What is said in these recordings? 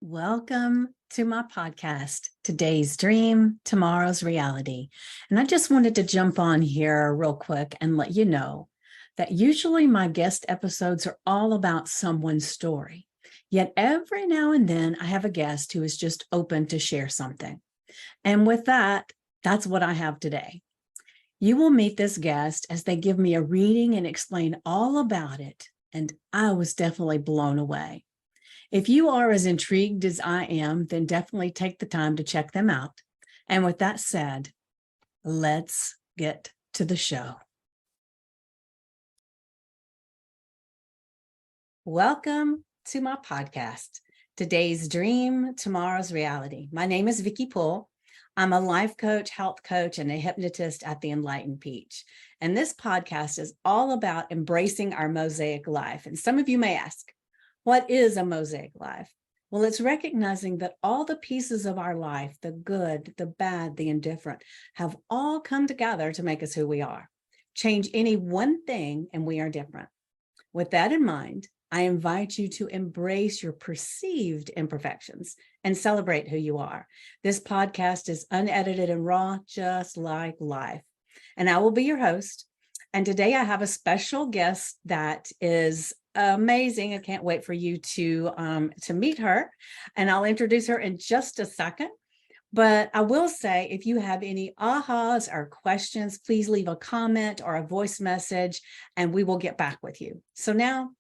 Welcome to my podcast, Today's Dream, Tomorrow's Reality. And I just wanted to jump on here real quick and let you know that usually my guest episodes are all about someone's story. Yet every now and then I have a guest who is just open to share something. And with that, that's what I have today. You will meet this guest as they give me a reading and explain all about it. And I was definitely blown away. If you are as intrigued as I am, then definitely take the time to check them out. And with that said, let's get to the show. Welcome to my podcast, Today's Dream, Tomorrow's Reality. My name is Vicki Poole. I'm a life coach, health coach, and a hypnotist at the Enlightened Peach. And this podcast is all about embracing our mosaic life. And some of you may ask, what is a mosaic life? Well, it's recognizing that all the pieces of our life, the good, the bad, the indifferent, have all come together to make us who we are. Change any one thing and we are different. With that in mind, I invite you to embrace your perceived imperfections and celebrate who you are. This podcast is unedited and raw, just like life. And I will be your host. And today I have a special guest that is amazing. I can't wait for you to meet her, and I'll introduce her in just a second. But I will say, if you have any ahas or questions, please leave a comment or a voice message, and we will get back with you. So now,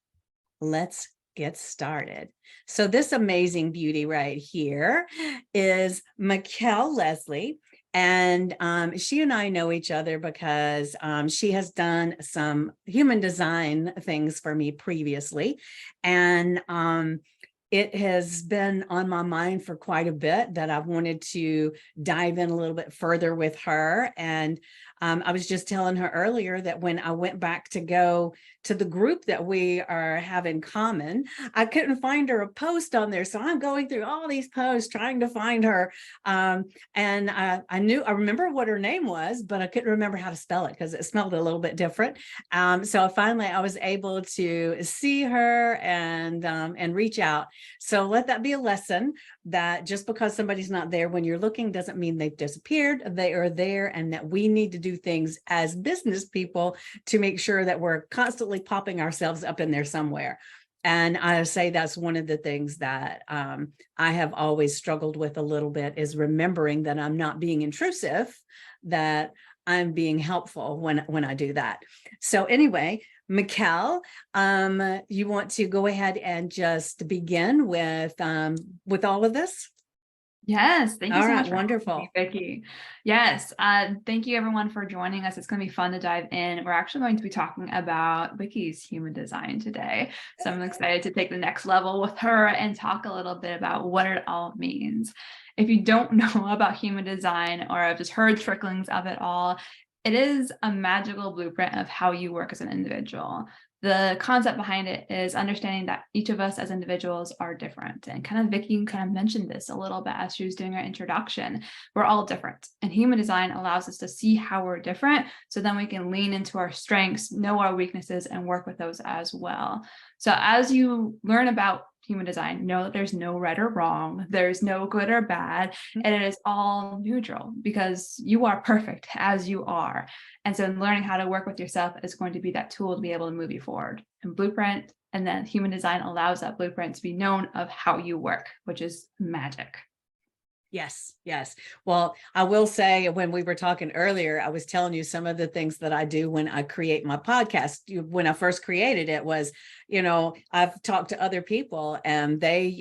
let's get started. So this amazing beauty right here is Mikkel Leslie. And she and I know each other because she has done some human design things for me previously. And it has been on my mind for quite a bit that I've wanted to dive in a little bit further with her. And I was just telling her earlier that when I went back to go to the group that we have in common, I couldn't find her a post on there. So I'm going through all these posts trying to find her. And I remember what her name was, but I couldn't remember how to spell it because it smelled a little bit different. So finally I was able to see her and reach out. So let that be a lesson that just because somebody's not there when you're looking doesn't mean they've disappeared. They are there, and that we need to do things as business people to make sure that we're constantly popping ourselves up in there somewhere. And I say that's one of the things that I have always struggled with a little bit, is remembering that I'm not being intrusive, that I'm being helpful when I do that. So anyway, Mikkel, you want to go ahead and just begin with all of this? Yes, thank you All so right, much for wonderful. having me, Vicki. Yes, thank you everyone for joining us. It's going to be fun to dive in. We're actually going to be talking about Vicki's human design today. So I'm excited to take the next level with her and talk a little bit about what it all means. If you don't know about human design, or have just heard tricklings of it all, it is a magical blueprint of how you work as an individual. The concept behind it is understanding that each of us as individuals are different. And kind of Vicki kind of mentioned this a little bit as she was doing her introduction. We're all different. And human design allows us to see how we're different, so then we can lean into our strengths, know our weaknesses, and work with those as well. So as you learn about human design, know that there's no right or wrong, there's no good or bad, and it is all neutral because you are perfect as you are. And so learning how to work with yourself is going to be that tool to be able to move you forward. And blueprint, and then human design allows that blueprint to be known of how you work, which is magic. Yes, yes. Well, I will say, when we were talking earlier, I was telling you some of the things that I do when I create my podcast. When I first created it was, I've talked to other people and they,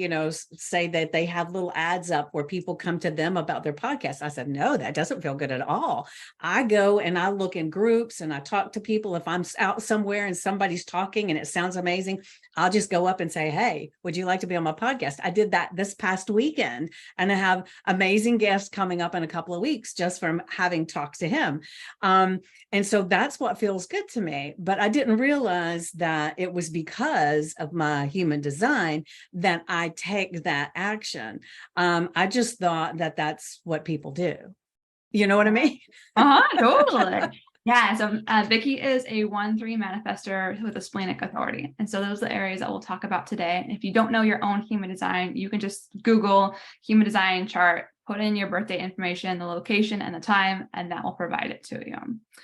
say that they have little ads up where people come to them about their podcast. I said, no, that doesn't feel good at all. I go and I look in groups and I talk to people. If I'm out somewhere and somebody's talking and it sounds amazing, I'll just go up and say, hey, would you like to be on my podcast? I did that this past weekend, and I have amazing guests coming up in a couple of weeks just from having talked to him. And so that's what feels good to me. But I didn't realize that it was because of my human design that I take that action. I just thought that that's what people do. You know what I mean? Totally. Yeah, so Vicky is a 1-3 manifestor with a splenic authority. And so those are the areas that we'll talk about today. And if you don't know your own human design, you can just Google human design chart, put in your birthday information, the location and the time, and that will provide it to you.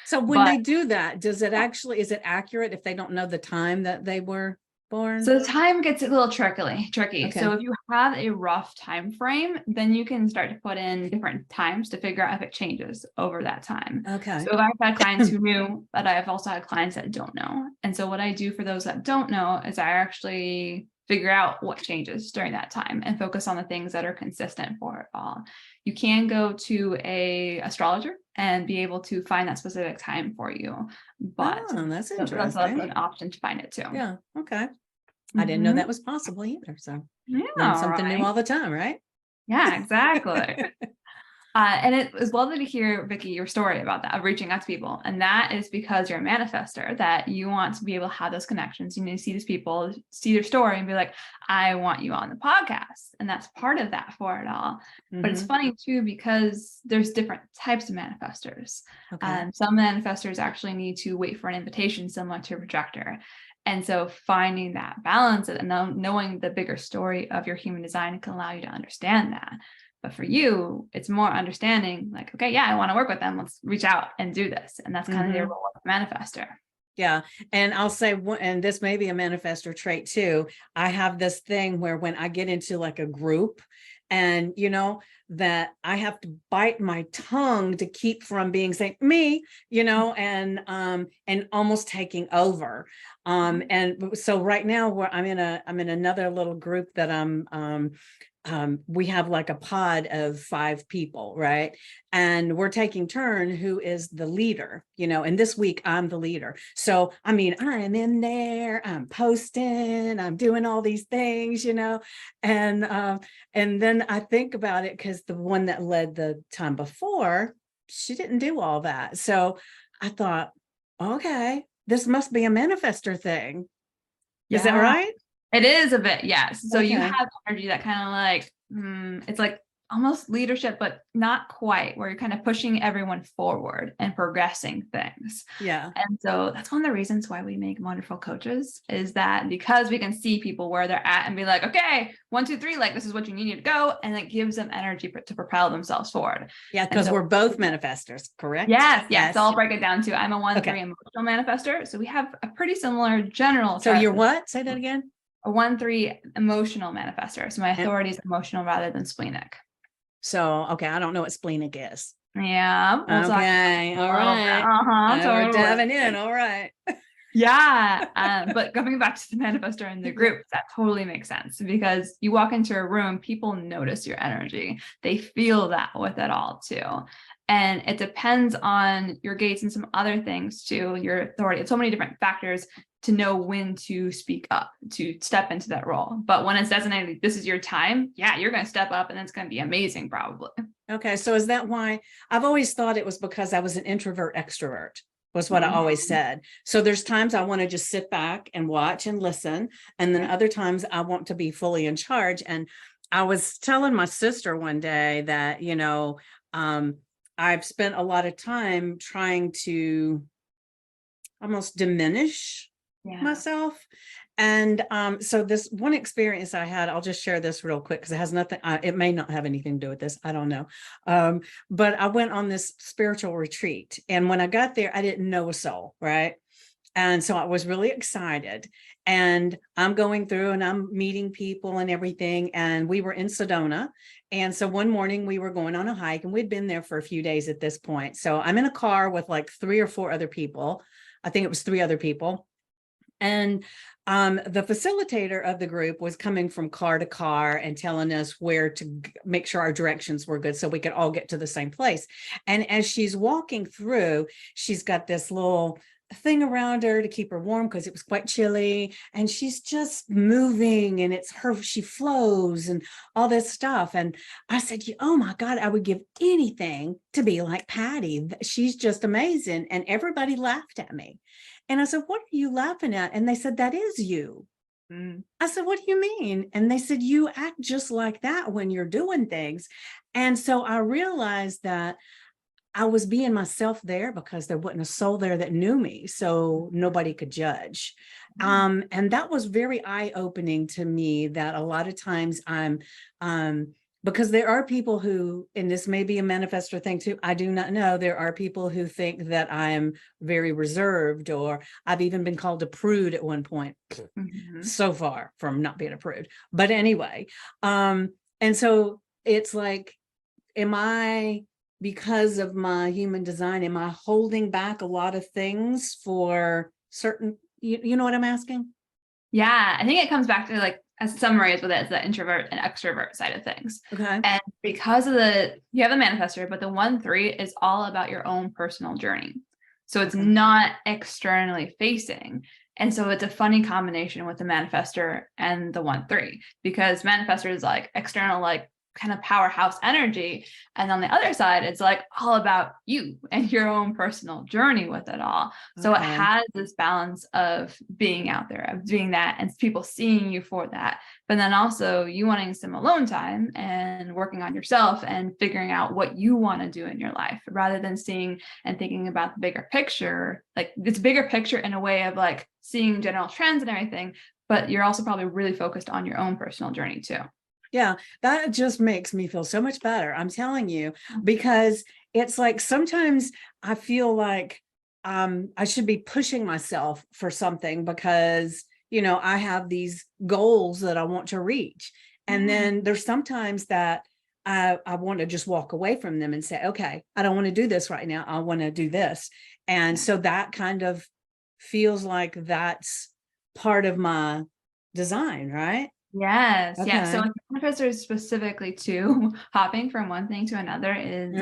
So when they do that, does it actually, is it accurate if they don't know the time that they were born? So the time gets a little tricky. Okay. So if you have a rough time frame, then you can start to put in different times to figure out if it changes over that time. Okay. So I've had clients who knew, but I've also had clients that don't know. And so what I do for those that don't know is I actually figure out what changes during that time and focus on the things that are consistent for it all. You can go to a astrologer and be able to find that specific time for you, but that's that's interesting. an option to find it too. Yeah. Okay. I didn't know that was possible either. So learn something new all the time, right? Yeah, exactly. And it was lovely to hear, Vicky, your story about that, of reaching out to people. And that is because you're a manifester, that you want to be able to have those connections. You need to see these people, see their story and be like, I want you on the podcast. And that's part of that for it all. But it's funny too, because there's different types of manifestors. Okay. Some manifestors actually need to wait for an invitation, similar to a projector. And so finding that balance and knowing the bigger story of your human design can allow you to understand that. But for you, it's more understanding like, okay, yeah, I want to work with them. Let's reach out and do this. And that's kind of their role of manifestor. Yeah. And I'll say, and this may be a manifestor trait too. I have this thing where when I get into like a group and, you know, that I have to bite my tongue to keep from being saying me, you know, and almost taking over. And so right now where I'm in another little group that we have like a pod of 5 people, right? And we're taking turn who is the leader, you know, and this week I'm the leader. So, I mean, I'm in there, I'm posting, I'm doing all these things, you know, and then I think about it because the one that led the time before, she didn't do all that. So I thought, okay, this must be a manifestor thing. Is that right? It is a bit, yes. So you Okay. have energy that kind of like, it's like almost leadership, but not quite, where you're kind of pushing everyone forward and progressing things. Yeah. And so that's one of the reasons why we make wonderful coaches, is that because we can see people where they're at and be like, okay, 1, 2, 3, like this is what you need to go. And it gives them energy to propel themselves forward. Yeah, because we're both manifestors, correct? Yes. So I'll break it down to, I'm a 1-3 emotional manifestor. So we have a pretty similar general. So you're what? Say that again. A 1-3 emotional manifestor. So my authority is emotional rather than splenic. So, okay, I don't know what splenic is. Yeah. Okay. All right. We're diving in. All right. Yeah. But coming back to the manifestor in the group, that totally makes sense, because you walk into a room, people notice your energy. They feel that with it all too. And it depends on your gates and some other things too, your authority. It's so many different factors to know when to speak up, to step into that role. But when it's designated, this is your time, yeah, you're going to step up and it's going to be amazing probably. Okay. So is that why I've always thought it was because I was an introvert extrovert, was what I always said. So there's times I want to just sit back and watch and listen. And then other times I want to be fully in charge. And I was telling my sister one day that, you know, I've spent a lot of time trying to almost diminish myself. And so this one experience I had, I'll just share this real quick because it has nothing, it may not have anything to do with this, I don't know. But I went on this spiritual retreat, and when I got there, I didn't know a soul, right? And so I was really excited, and I'm going through and I'm meeting people and everything. And we were in Sedona. And so one morning we were going on a hike, and we'd been there for a few days at this point. So I'm in a car with like 3 or 4 other people. I think it was 3 other people. And the facilitator of the group was coming from car to car and telling us where to make sure our directions were good so we could all get to the same place. And as she's walking through, she's got this little thing around her to keep her warm because it was quite chilly, and she's just moving, and it's her, she flows and all this stuff. And I said, oh my God, I would give anything to be like Patty. She's just amazing. And everybody laughed at me. And I said, what are you laughing at? And they said, that is you. I said, what do you mean? And they said, you act just like that when you're doing things. And so I realized that I was being myself there because there wasn't a soul there that knew me, so nobody could judge. And that was very eye-opening to me, that a lot of times I'm because there are people who, and this may be a manifestor thing too, I do not know, there are people who think that I'm very reserved, or I've even been called a prude at one point. So far from not being a prude, but anyway, and so it's like, am I, because of my human design, am I holding back a lot of things for certain, you know what I'm asking? Yeah, I think it comes back to, like, as summaries with it, is the introvert and extrovert side of things. Okay. And because of you have the manifestor, but the 1-3 is all about your own personal journey. So it's not externally facing. And so it's a funny combination with the manifestor and the 1-3, because manifestor is like external, like kind of powerhouse energy. And on the other side, it's like all about you and your own personal journey with it all. So it has this balance of being out there, of doing that, and people seeing you for that. But then also you wanting some alone time and working on yourself and figuring out what you want to do in your life, rather than seeing and thinking about the bigger picture, like this bigger picture in a way of like seeing general trends and everything. But you're also probably really focused on your own personal journey too. Yeah, that just makes me feel so much better. I'm telling you, because it's like sometimes I feel like I should be pushing myself for something, because, you know, I have these goals that I want to reach. And then there's sometimes that I want to just walk away from them and say, okay, I don't want to do this right now. I want to do this. And so that kind of feels like that's part of my design, right? Yes. Yeah. So Okay. manifestors specifically too, hopping from one thing to another is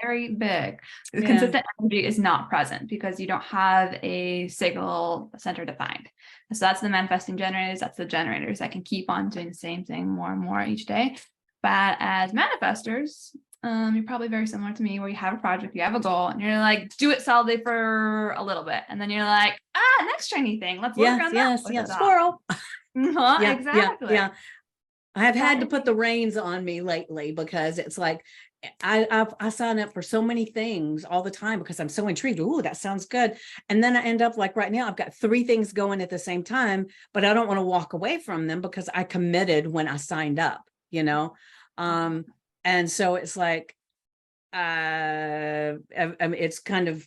very big. The consistent energy is not present because you don't have a signal center defined. So that's the manifesting generators. That's the generators that can keep on doing the same thing more and more each day. But as manifestors, you're probably very similar to me, where you have a project, you have a goal, and you're like, do it solidly for a little bit. And then you're like, next shiny thing. Let's work on that. Squirrel. Exactly. Yeah. I have had to put the reins on me lately, because it's like I sign up for so many things all the time because I'm so intrigued. Oh, that sounds good. And then I end up like right now, I've got 3 things going at the same time, but I don't want to walk away from them because I committed when I signed up, you know? And so it's like, it's kind of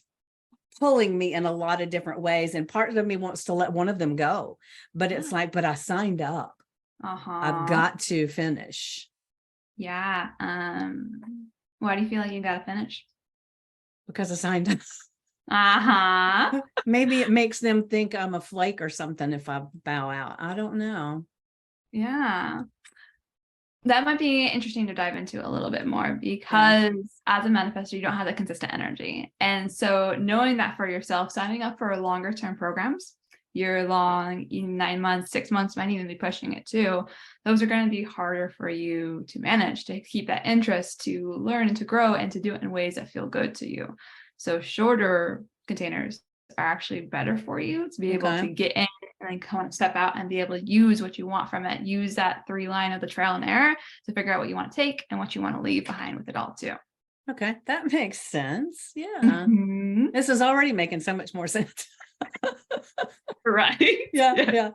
pulling me in a lot of different ways. And part of me wants to let one of them go, but it's like, but I signed up. I've got to finish. Yeah. Why do you feel like you got to finish? Because I signed up. Maybe it makes them think I'm a flake or something if I bow out. I don't know. Yeah. That might be interesting to dive into a little bit more, because as a manifestor, you don't have the consistent energy. And so knowing that for yourself, signing up for longer term programs, year long, 9 months, 6 months, might even be pushing it too. Those are going to be harder for you to manage, to keep that interest, to learn and to grow and to do it in ways that feel good to you. So shorter containers are actually better for you to be able to get in and then kind of step out and be able to use what you want from it. Use that 3 line of the trial and error to figure out what you want to take and what you want to leave behind with it all too. Okay, that makes sense. Yeah. This is already making so much more sense. Right. Yeah.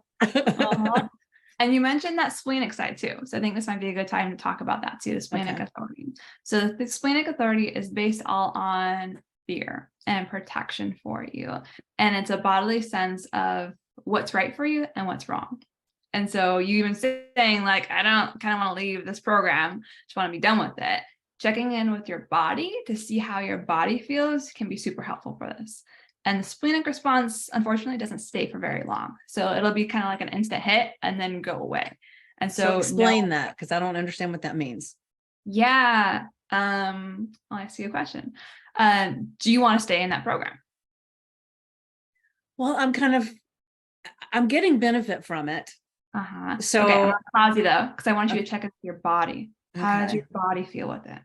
And you mentioned that splenic side too. So I think this might be a good time to talk about that too, the splenic authority. So the splenic authority is based all on fear and protection for you. And it's a bodily sense of what's right for you and what's wrong. And so you even saying like, I don't kind of want to leave this program, just want to be done with it. Checking in with your body to see how your body feels can be super helpful for this. And the splenic response, unfortunately, doesn't stay for very long. So it'll be kind of like an instant hit and then go away. And so explain that, because I don't understand what that means. Yeah. I'll ask you a question. Do you want to stay in that program? Well, I'm getting benefit from it. So okay, I'm gonna pause you though, because I want you to check in with your body. How does your body feel with it?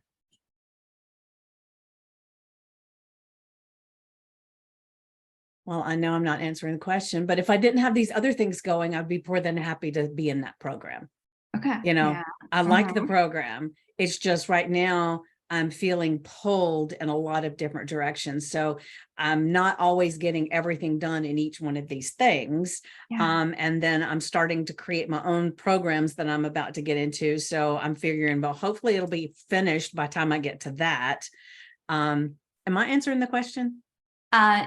Well, I know I'm not answering the question, but if I didn't have these other things going, I'd be more than happy to be in that program. Okay. You know, I like the program. It's just right now I'm feeling pulled in a lot of different directions. So I'm not always getting everything done in each one of these things. Yeah. And then I'm starting to create my own programs that I'm about to get into. So I'm figuring, well, hopefully it'll be finished by the time I get to that. Am I answering the question?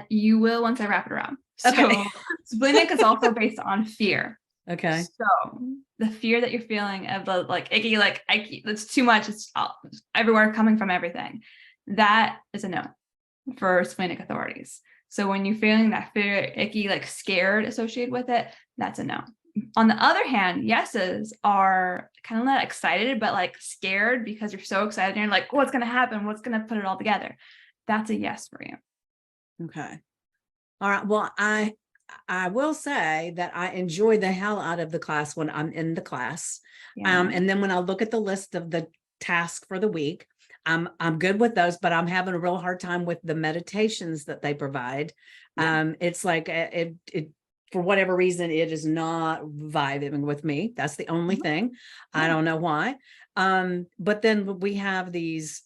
You will once I wrap it around. Okay. So splenic is also based on fear. Okay. So the fear that you're feeling of the like icky, like that's too much. It's everywhere, coming from everything. That is a no for splenic authorities. So when you're feeling that fear, icky, like scared associated with it, that's a no. On the other hand, yeses are kind of not excited, but like scared because you're so excited and you're like, what's going to happen? What's going to put it all together? That's a yes for you. Okay. All right. Well, I will say that I enjoy the hell out of the class when I'm in the class. Yeah. And then when I look at the list of the tasks for the week, I'm good with those, but I'm having a real hard time with the meditations that they provide. Yeah. It's like it for whatever reason, it is not vibing with me. That's the only thing. I Yeah. don't know why. But then we have these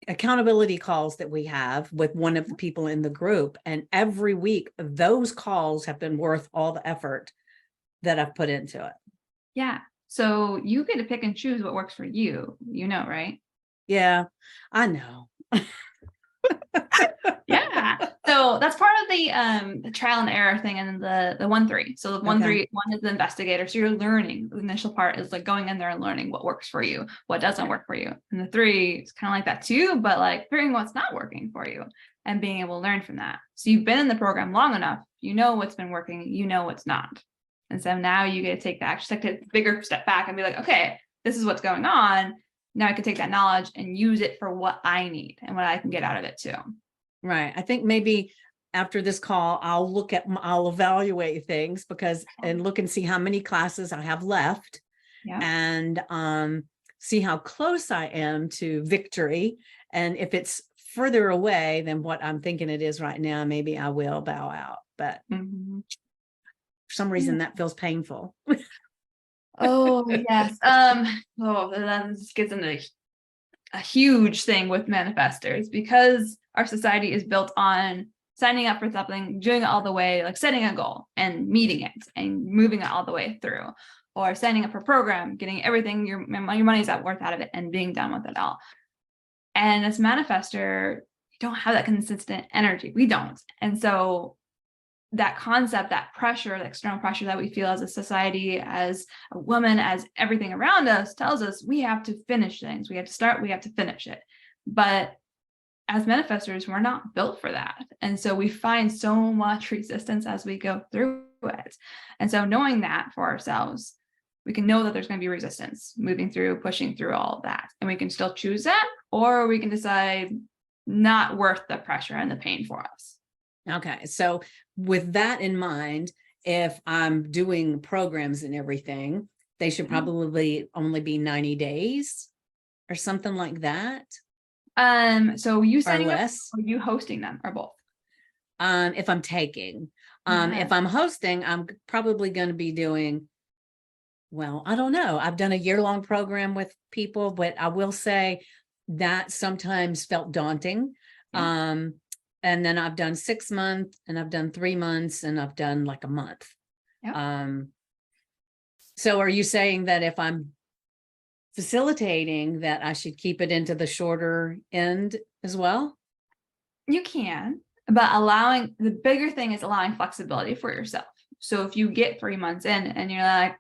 accountability calls that we have with one of the people in the group. And every week, those calls have been worth all the effort that I've put into it. Yeah. So you get to pick and choose what works for you, right? Yeah, I know. Yeah. So that's part of the trial and error thing, and the 1-3. So the 1-3, one is the investigator. So you're learning. The initial part is like going in there and learning what works for you, what doesn't work for you. And the 3 is kind of like that too, but like figuring what's not working for you and being able to learn from that. So you've been in the program long enough, you know what's been working, you know what's not. And so now you get to take the action, take a bigger step back and be like, okay, this is what's going on. Now I can take that knowledge and use it for what I need and what I can get out of it too. Right. I think maybe after this call, I'll evaluate things and look and see how many classes I have left. Yeah. And see how close I am to victory. And if it's further away than what I'm thinking it is right now, maybe I will bow out. But for some reason that feels painful. Oh, yes. Then this gets into a huge thing with manifestors, because our society is built on signing up for something, doing it all the way, like setting a goal and meeting it and moving it all the way through, or signing up for a program, getting everything your money's worth out of it and being done with it all. And as a manifestor, you don't have that consistent energy. We don't. And so that concept, that pressure, the external pressure that we feel as a society, as a woman, as everything around us tells us we have to finish things. We have to start, we have to finish it. But as manifestors, we're not built for that. And so we find so much resistance as we go through it. And so knowing that for ourselves, we can know that there's going to be resistance moving through, pushing through all of that. And we can still choose that, or we can decide not worth the pressure and the pain for us. Okay. So with that in mind, if I'm doing programs and everything, they should probably only be 90 days or something like that. So you signing up, less, or you hosting them, or both? If I'm taking, if I'm hosting, I'm probably going to be doing, well, I don't know. I've done a year-long program with people, but I will say that sometimes felt daunting. Yeah. And then I've done 6 months, and I've done 3 months, and I've done like a month. Yep. So are you saying that if I'm facilitating, that I should keep it into the shorter end as well? You can, but the bigger thing is allowing flexibility for yourself. So if you get 3 months in and you're like,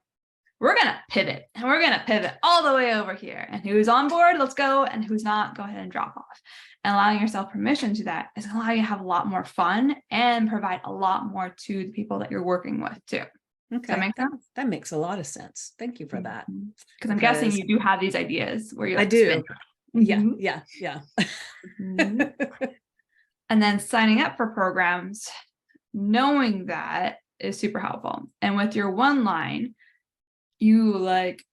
we're going to pivot, and we're going to pivot all the way over here, and who's on board, let's go. And who's not, go ahead and drop off. And allowing yourself permission to that is going to allow you to have a lot more fun and provide a lot more to the people that you're working with too. Okay. Does that make sense? That makes a lot of sense. Thank you for that. Because I'm guessing you do have these ideas where you're I do. Yeah. And then signing up for programs, knowing that is super helpful. And with your one line, you like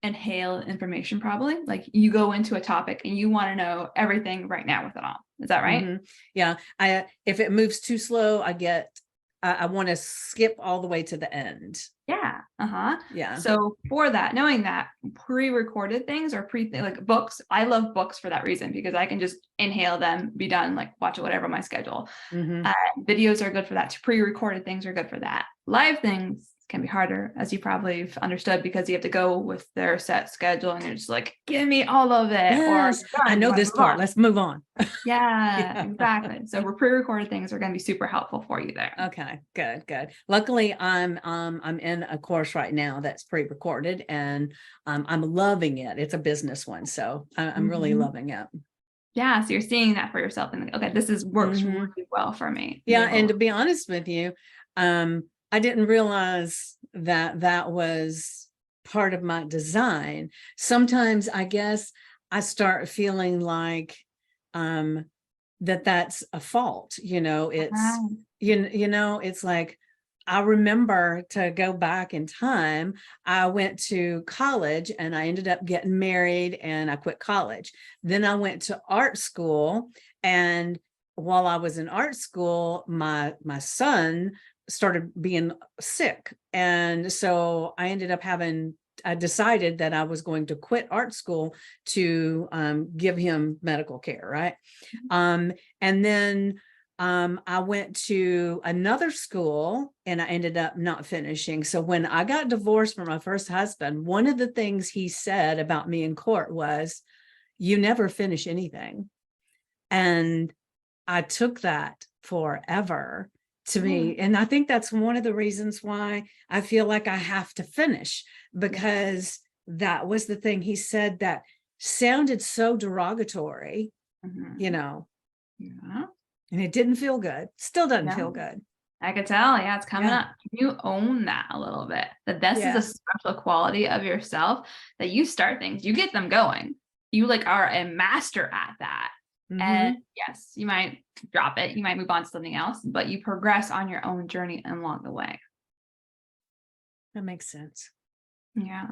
inhale information, probably like you go into a topic and you want to know everything right now with it all. Is that right? Yeah. If it moves too slow, I want to skip all the way to the end. Yeah. Yeah. So for that, knowing that pre-recorded things or like books, I love books for that reason, because I can just inhale them, be done, like watch it, whatever my schedule. Mhm. Videos are good for that. Pre-recorded things are good for that. Live things can be harder, as you probably have understood, because you have to go with their set schedule and you're just like, give me all of it, or Yes, you're I done, you know want to this move part. on. Let's move on. Yeah, Yeah. exactly. So we're pre-recorded things are going to be super helpful for you there. Okay, good, good. Luckily, I'm in a course right now that's pre-recorded, and I'm loving it. It's a business one, so I'm really Mhm. loving it. Yeah, so you're seeing that for yourself and like, okay, this is works Mhm. really well for me. Yeah, Being and able to be honest with you, I didn't realize that that was part of my design. Sometimes I guess I start feeling like um that's a fault, it's to, it's like I remember, to go back in time, I went to college and I ended up getting married and I quit college. Then I went to art school, and while I was in art school, my son started being sick. And so I decided that I was going to quit art school to give him medical care, right? Um, and then I went to another school and I ended up not finishing. So when I got divorced from my first husband, one of the things he said about me in court was, "You never finish anything." And I took that forever to yeah, me. And I think that's one of the reasons why I feel like I have to finish, yeah. because that was the thing he said that sounded so derogatory, you Mhm. know, Yeah. and it didn't feel good. Still doesn't feel No, good. I could tell. Yeah, it's coming Yeah. up. You own that a little bit. That this is a Yeah. special quality of yourself, that you start things, you get them going. You like are a master at that. And Hmm. yes, you might drop it, you might move on to something else, but you progress on your own journey along the way. That makes sense. Yeah.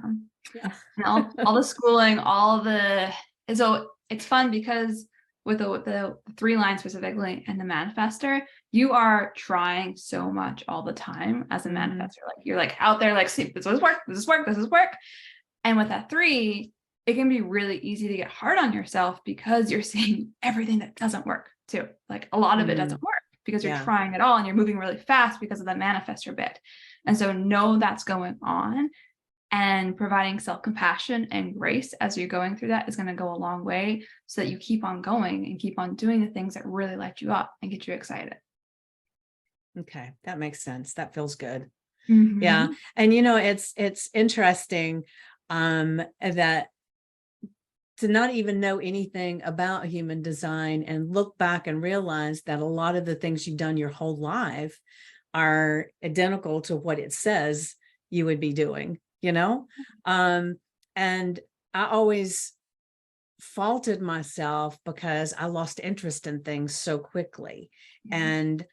Yeah. And all the schooling, all the so it's fun because with the three lines specifically and the manifester, you are trying so much all the time as a Hmm. manifester. Like you're like out there, like, see, this is work, this is work, this is work. And with that three, it can be really easy to get hard on yourself because you're seeing everything that doesn't work too. Like a lot of it Hmm. doesn't work because you're Yeah. trying it all and you're moving really fast because of that manifester bit. And so know that's going on, and providing self-compassion and grace as you're going through that is going to go a long way, so that you keep on going and keep on doing the things that really light you up and get you excited. Okay. That makes sense. That feels good. Yeah. Mm-hmm. And it's interesting that to not even know anything about human design and look back and realize that a lot of the things you've done your whole life are identical to what it says you would be doing. Um, and I always faulted myself because I lost interest in things so quickly. Yeah. And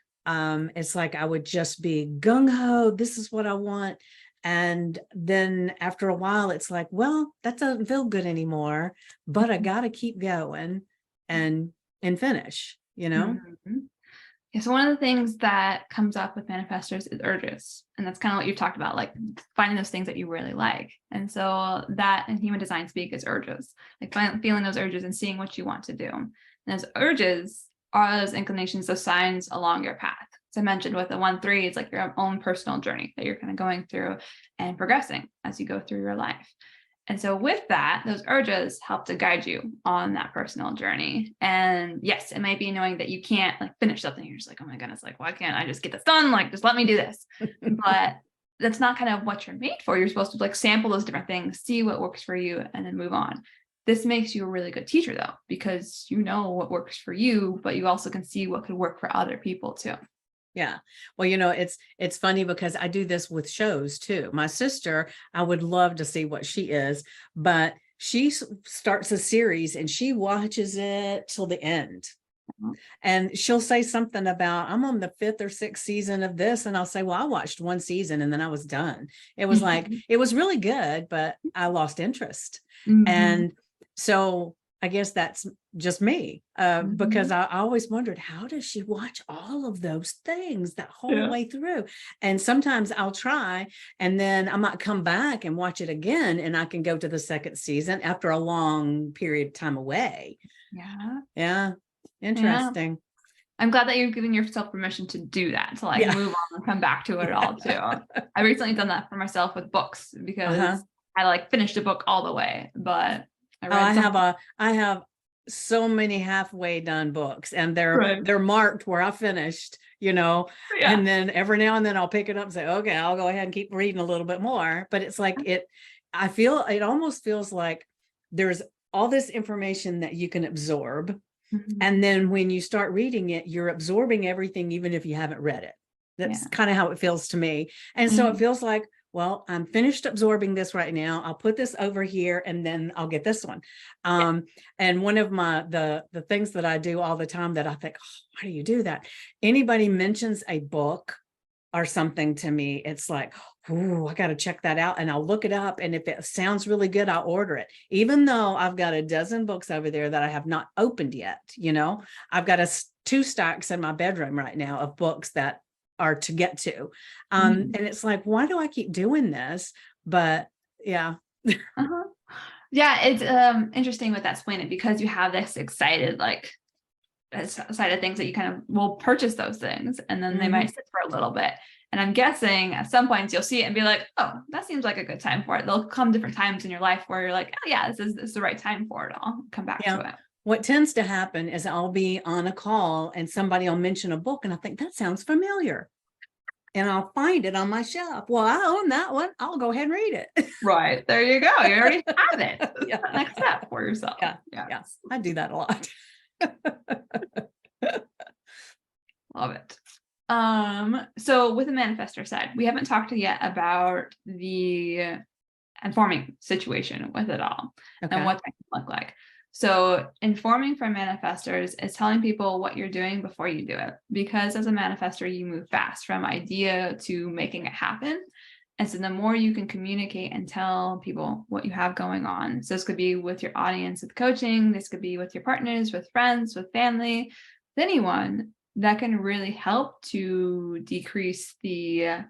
it's like I would just be gung ho, this is what I want. And then after a while, it's like, well, that doesn't feel good anymore, but I got to keep going and finish. Mm-hmm. Yeah, so one of the things that comes up with manifestors is urges. And that's kind of what you've talked about, like finding those things that you really like. And so that in human design speak is urges, like feeling those urges and seeing what you want to do. And those urges are those inclinations, those signs along your path. As I mentioned with the 1-3, it's like your own personal journey that you're kind of going through and progressing as you go through your life. And so with that, those urges help to guide you on that personal journey. And yes, it might be knowing that you can't like finish something. You're just like, oh my goodness, like, why can't I just get this done? Like, just let me do this. But that's not kind of what you're made for. You're supposed to like sample those different things, see what works for you, and then move on. This makes you a really good teacher though, because you know what works for you, but you also can see what could work for other people too. Yeah. Well, it's funny because I do this with shows too. My sister, I would love to see what she is, but she starts a series and she watches it till the end. Mhm. And she'll say something about, I'm on the 5th or 6th season of this. And I'll say, well, I watched one season and then I was done. It was like, it was really good, but I lost interest. Mhm. And so I guess that's just me, because I always wondered, how does she watch all of those things that whole way through? And sometimes I'll try, and then I might come back and watch it again, and I can go to the second season after a long period of time away. Yeah. Yeah. Interesting. I'm glad that you're giving yourself permission to do that, to like move on and come back to it all too. I recently done that for myself with books because I like finished a book all the way, but I have so many halfway done books, and they're marked where I finished, and then every now and then I'll pick it up and say, okay, I'll go ahead and keep reading a little bit more. But it's like it almost feels like there's all this information that you can absorb. And then when you start reading it, you're absorbing everything, even if you haven't read it. That's kind of how it feels to me. And so it feels like, well, I'm finished absorbing this right now. I'll put this over here, and then I'll get this one. And one of the things that I do all the time that I think, oh, why do you do that? Anybody mentions a book or something to me, it's like, oh, I got to check that out. And I'll look it up. And if it sounds really good, I'll order it. Even though I've got a dozen books over there that I have not opened yet, I've got 2 stacks in my bedroom right now of books that are to get to. And it's like, why do I keep doing this? But yeah. Yeah, it's interesting with that explaining, because you have this excited side of things that you kind of will purchase those things, and then they might sit for a little bit. And I'm guessing at some points you'll see it and be like, oh, that seems like a good time for it. There'll come different times in your life where you're like, oh yeah, this is the right time for it. I'll come back to it. What tends to happen is I'll be on a call and somebody will mention a book, and I think that sounds familiar. And I'll find it on my shelf. Well, I own that one. I'll go ahead and read it. Right. There you go. You already have it. Next step for yourself. Yeah. I do that a lot. Love it. So with the manifestor side, we haven't talked yet about the informing situation with it all and what that can look like. So informing for manifestors is telling people what you're doing before you do it, because as a manifestor, you move fast from idea to making it happen. And so the more you can communicate and tell people what you have going on. So this could be with your audience with coaching. This could be with your partners, with friends, with family, with anyone. That can really help to decrease the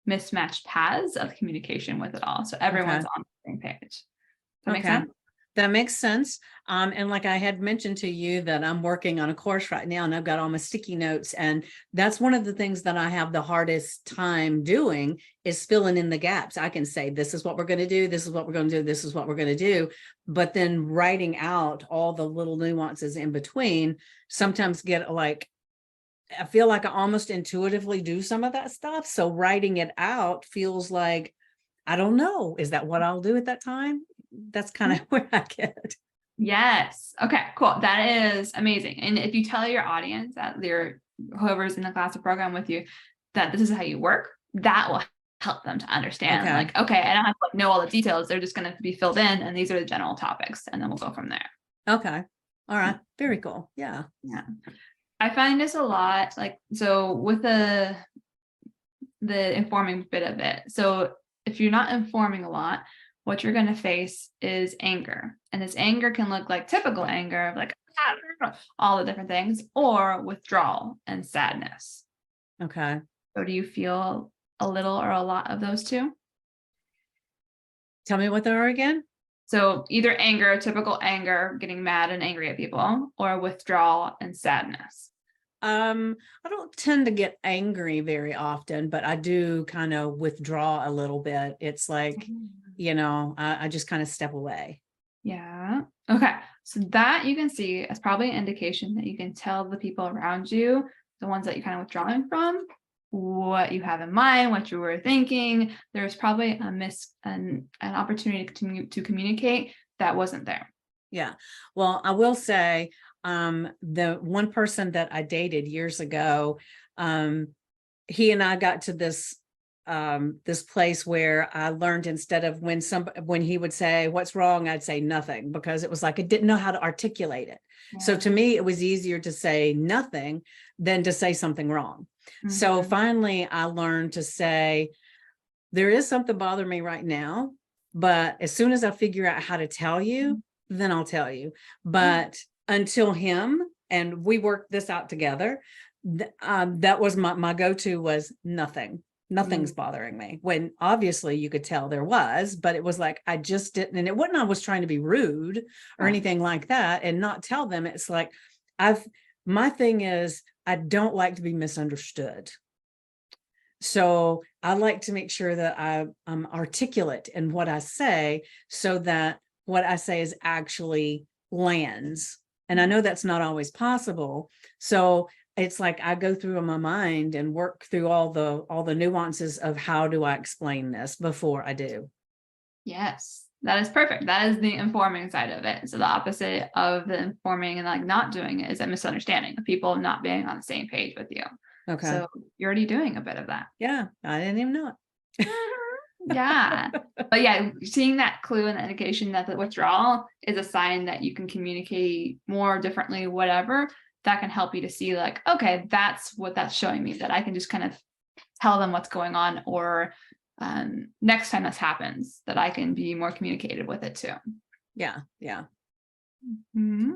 mismatched paths of communication with it all. So everyone's on the same page. Does that make sense? That makes sense. And like I had mentioned to you that I'm working on a course right now, and I've got all my sticky notes. And that's one of the things that I have the hardest time doing is filling in the gaps. I can say, this is what we're going to do. This is what we're going to do. This is what we're going to do. But then writing out all the little nuances in between sometimes get like, I feel like I almost intuitively do some of that stuff. So writing it out feels like, I don't know, is that what I'll do at that time? That's kind of where I get. Yes. Okay, cool. That is amazing. And if you tell your audience, that whoever's in the class or program with you, that this is how you work, that will help them to understand. Like, okay, I don't have to know all the details. They're just going to be filled in, and these are the general topics, and then we'll go from there. Okay. All right. Very cool. Yeah. I find this a lot, so with the informing bit of it. So if you're not informing a lot, what you're going to face is anger. And this anger can look like typical anger of like, all the different things, or withdrawal and sadness. Okay. So do you feel a little or a lot of those two? Tell me what they are again. So either anger, typical anger, getting mad and angry at people, or withdrawal and sadness. I don't tend to get angry very often, but I do kind of withdraw a little bit. It's like, I just kind of step away. Yeah. Okay. So that you can see as probably an indication that you can tell the people around you, the ones that you're kind of withdrawing from, what you have in mind, what you were thinking. There's probably an opportunity to communicate that wasn't there. Yeah. Well, I will say, the one person that I dated years ago, he and I got to this place where I learned, instead of when he would say, what's wrong? I'd say nothing, because it was like, I didn't know how to articulate it. Yeah. So to me, it was easier to say nothing than to say something wrong. Mm-hmm. So finally I learned to say, there is something bothering me right now, but as soon as I figure out how to tell you, then I'll tell you. But until him, and we worked this out together, that was my go-to was nothing. Nothing's bothering me, when obviously you could tell there was, but it was like, I just didn't, and it wasn't, I was trying to be rude or anything like that and not tell them. It's like, my thing is, I don't like to be misunderstood. So I like to make sure that I'm articulate in what I say, so that what I say is actually lands. And I know that's not always possible. So it's like, I go through in my mind and work through all the nuances of how do I explain this before I do. Yes, that is perfect. That is the informing side of it. So the opposite of the informing and like not doing it is a misunderstanding of people not being on the same page with you. Okay. So you're already doing a bit of that. Yeah, I didn't even know it. Yeah. But yeah, seeing that clue and the indication that the withdrawal is a sign that you can communicate more differently, whatever, that can help you to see like, okay, that's what that's showing me, that I can just kind of tell them what's going on, or next time this happens, that I can be more communicative with it too. Yeah. Yeah. Mm-hmm.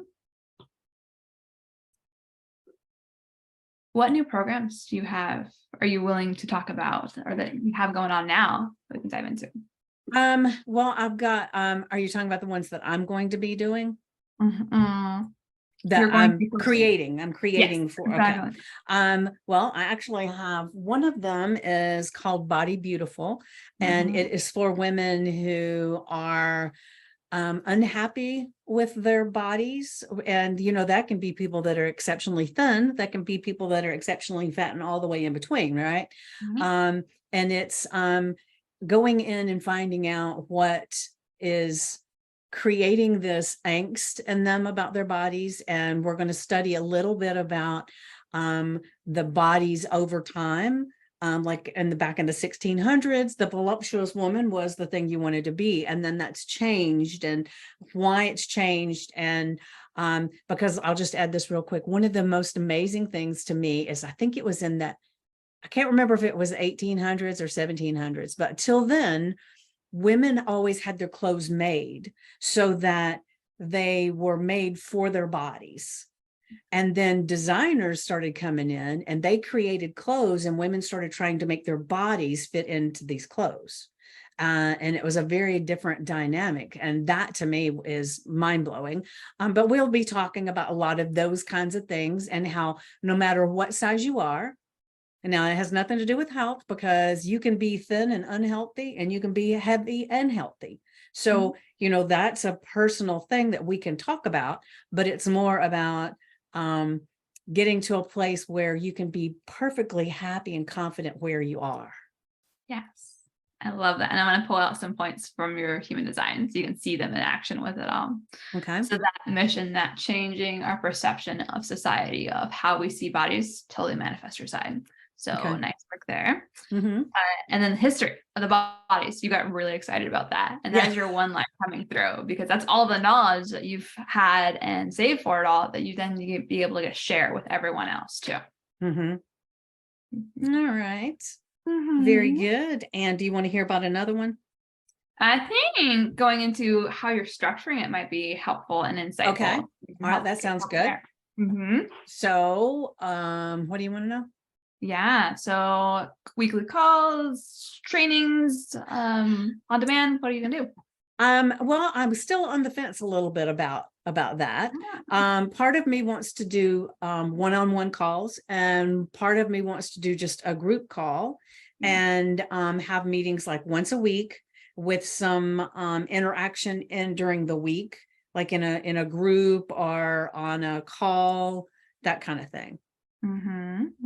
What new programs do you have? Are you willing to talk about, or that you have going on now that we can dive into? Well, I've got, are you talking about the ones that I'm going to be doing? Mm-hmm. That You're going to I'm be posting. creating. I'm creating Yes, for, exactly. okay. Well, I actually have, one of them is called Body Beautiful, and it is for women who are unhappy with their bodies. And, that can be people that are exceptionally thin, that can be people that are exceptionally fat, and all the way in between, right? Mm-hmm. And it's going in and finding out what is creating this angst in them about their bodies. And we're going to study a little bit about the bodies over time. Like back in the 1600s, the voluptuous woman was the thing you wanted to be. And then that's changed, and why it's changed. And because I'll just add this real quick. One of the most amazing things to me is, I think it was in that, I can't remember if it was 1800s or 1700s, but till then, women always had their clothes made so that they were made for their bodies. And then designers started coming in and they created clothes, and women started trying to make their bodies fit into these clothes. And it was a very different dynamic. And that to me is mind blowing. But we'll be talking about a lot of those kinds of things, and how no matter what size you are, and now it has nothing to do with health, because you can be thin and unhealthy, and you can be heavy and healthy. So, that's a personal thing that we can talk about, but it's more about getting to a place where you can be perfectly happy and confident where you are. Yes, I love that. And I'm going to pull out some points from your human design so you can see them in action with it all. Okay. So that mission, that changing our perception of society, of how we see bodies, totally manifest your side. So nice work there. And then the history of the bodies, you got really excited about that. And that is your one line coming through, because that's all the knowledge that you've had and saved for it all, that you then be able to share with everyone else too. All right. Very good. And do you want to hear about another one? I think going into how you're structuring it might be helpful and insightful. Okay. All right. That sounds good. So, what do you want to know? Yeah. So weekly calls, trainings, on demand. What are you gonna do? Well, I'm still on the fence a little bit about that. Part of me wants to do one-on-one calls, and part of me wants to do just a group call, and have meetings like once a week with some interaction during the week, like in a group or on a call, that kind of thing.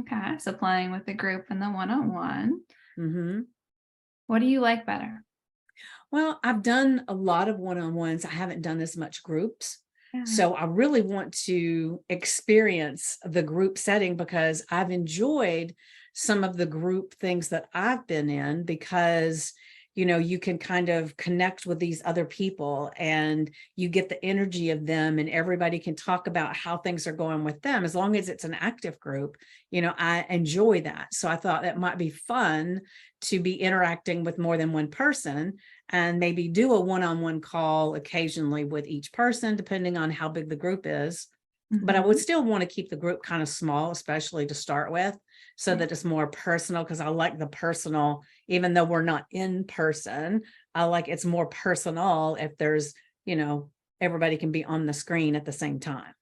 Okay. So playing with the group and the one-on-one. What do you like better? Well, I've done a lot of one-on-ones. I haven't done as much groups. So I really want to experience the group setting, because I've enjoyed some of the group things that I've been in, because, you can kind of connect with these other people and you get the energy of them, and everybody can talk about how things are going with them. As long as it's an active group, I enjoy that. So I thought that might be fun to be interacting with more than one person, and maybe do a one-on-one call occasionally with each person, depending on how big the group is. But I would still want to keep the group kind of small, especially to start with, so that it's more personal, because I like the personal, even though we're not in person, I like it's more personal if there's, everybody can be on the screen at the same time.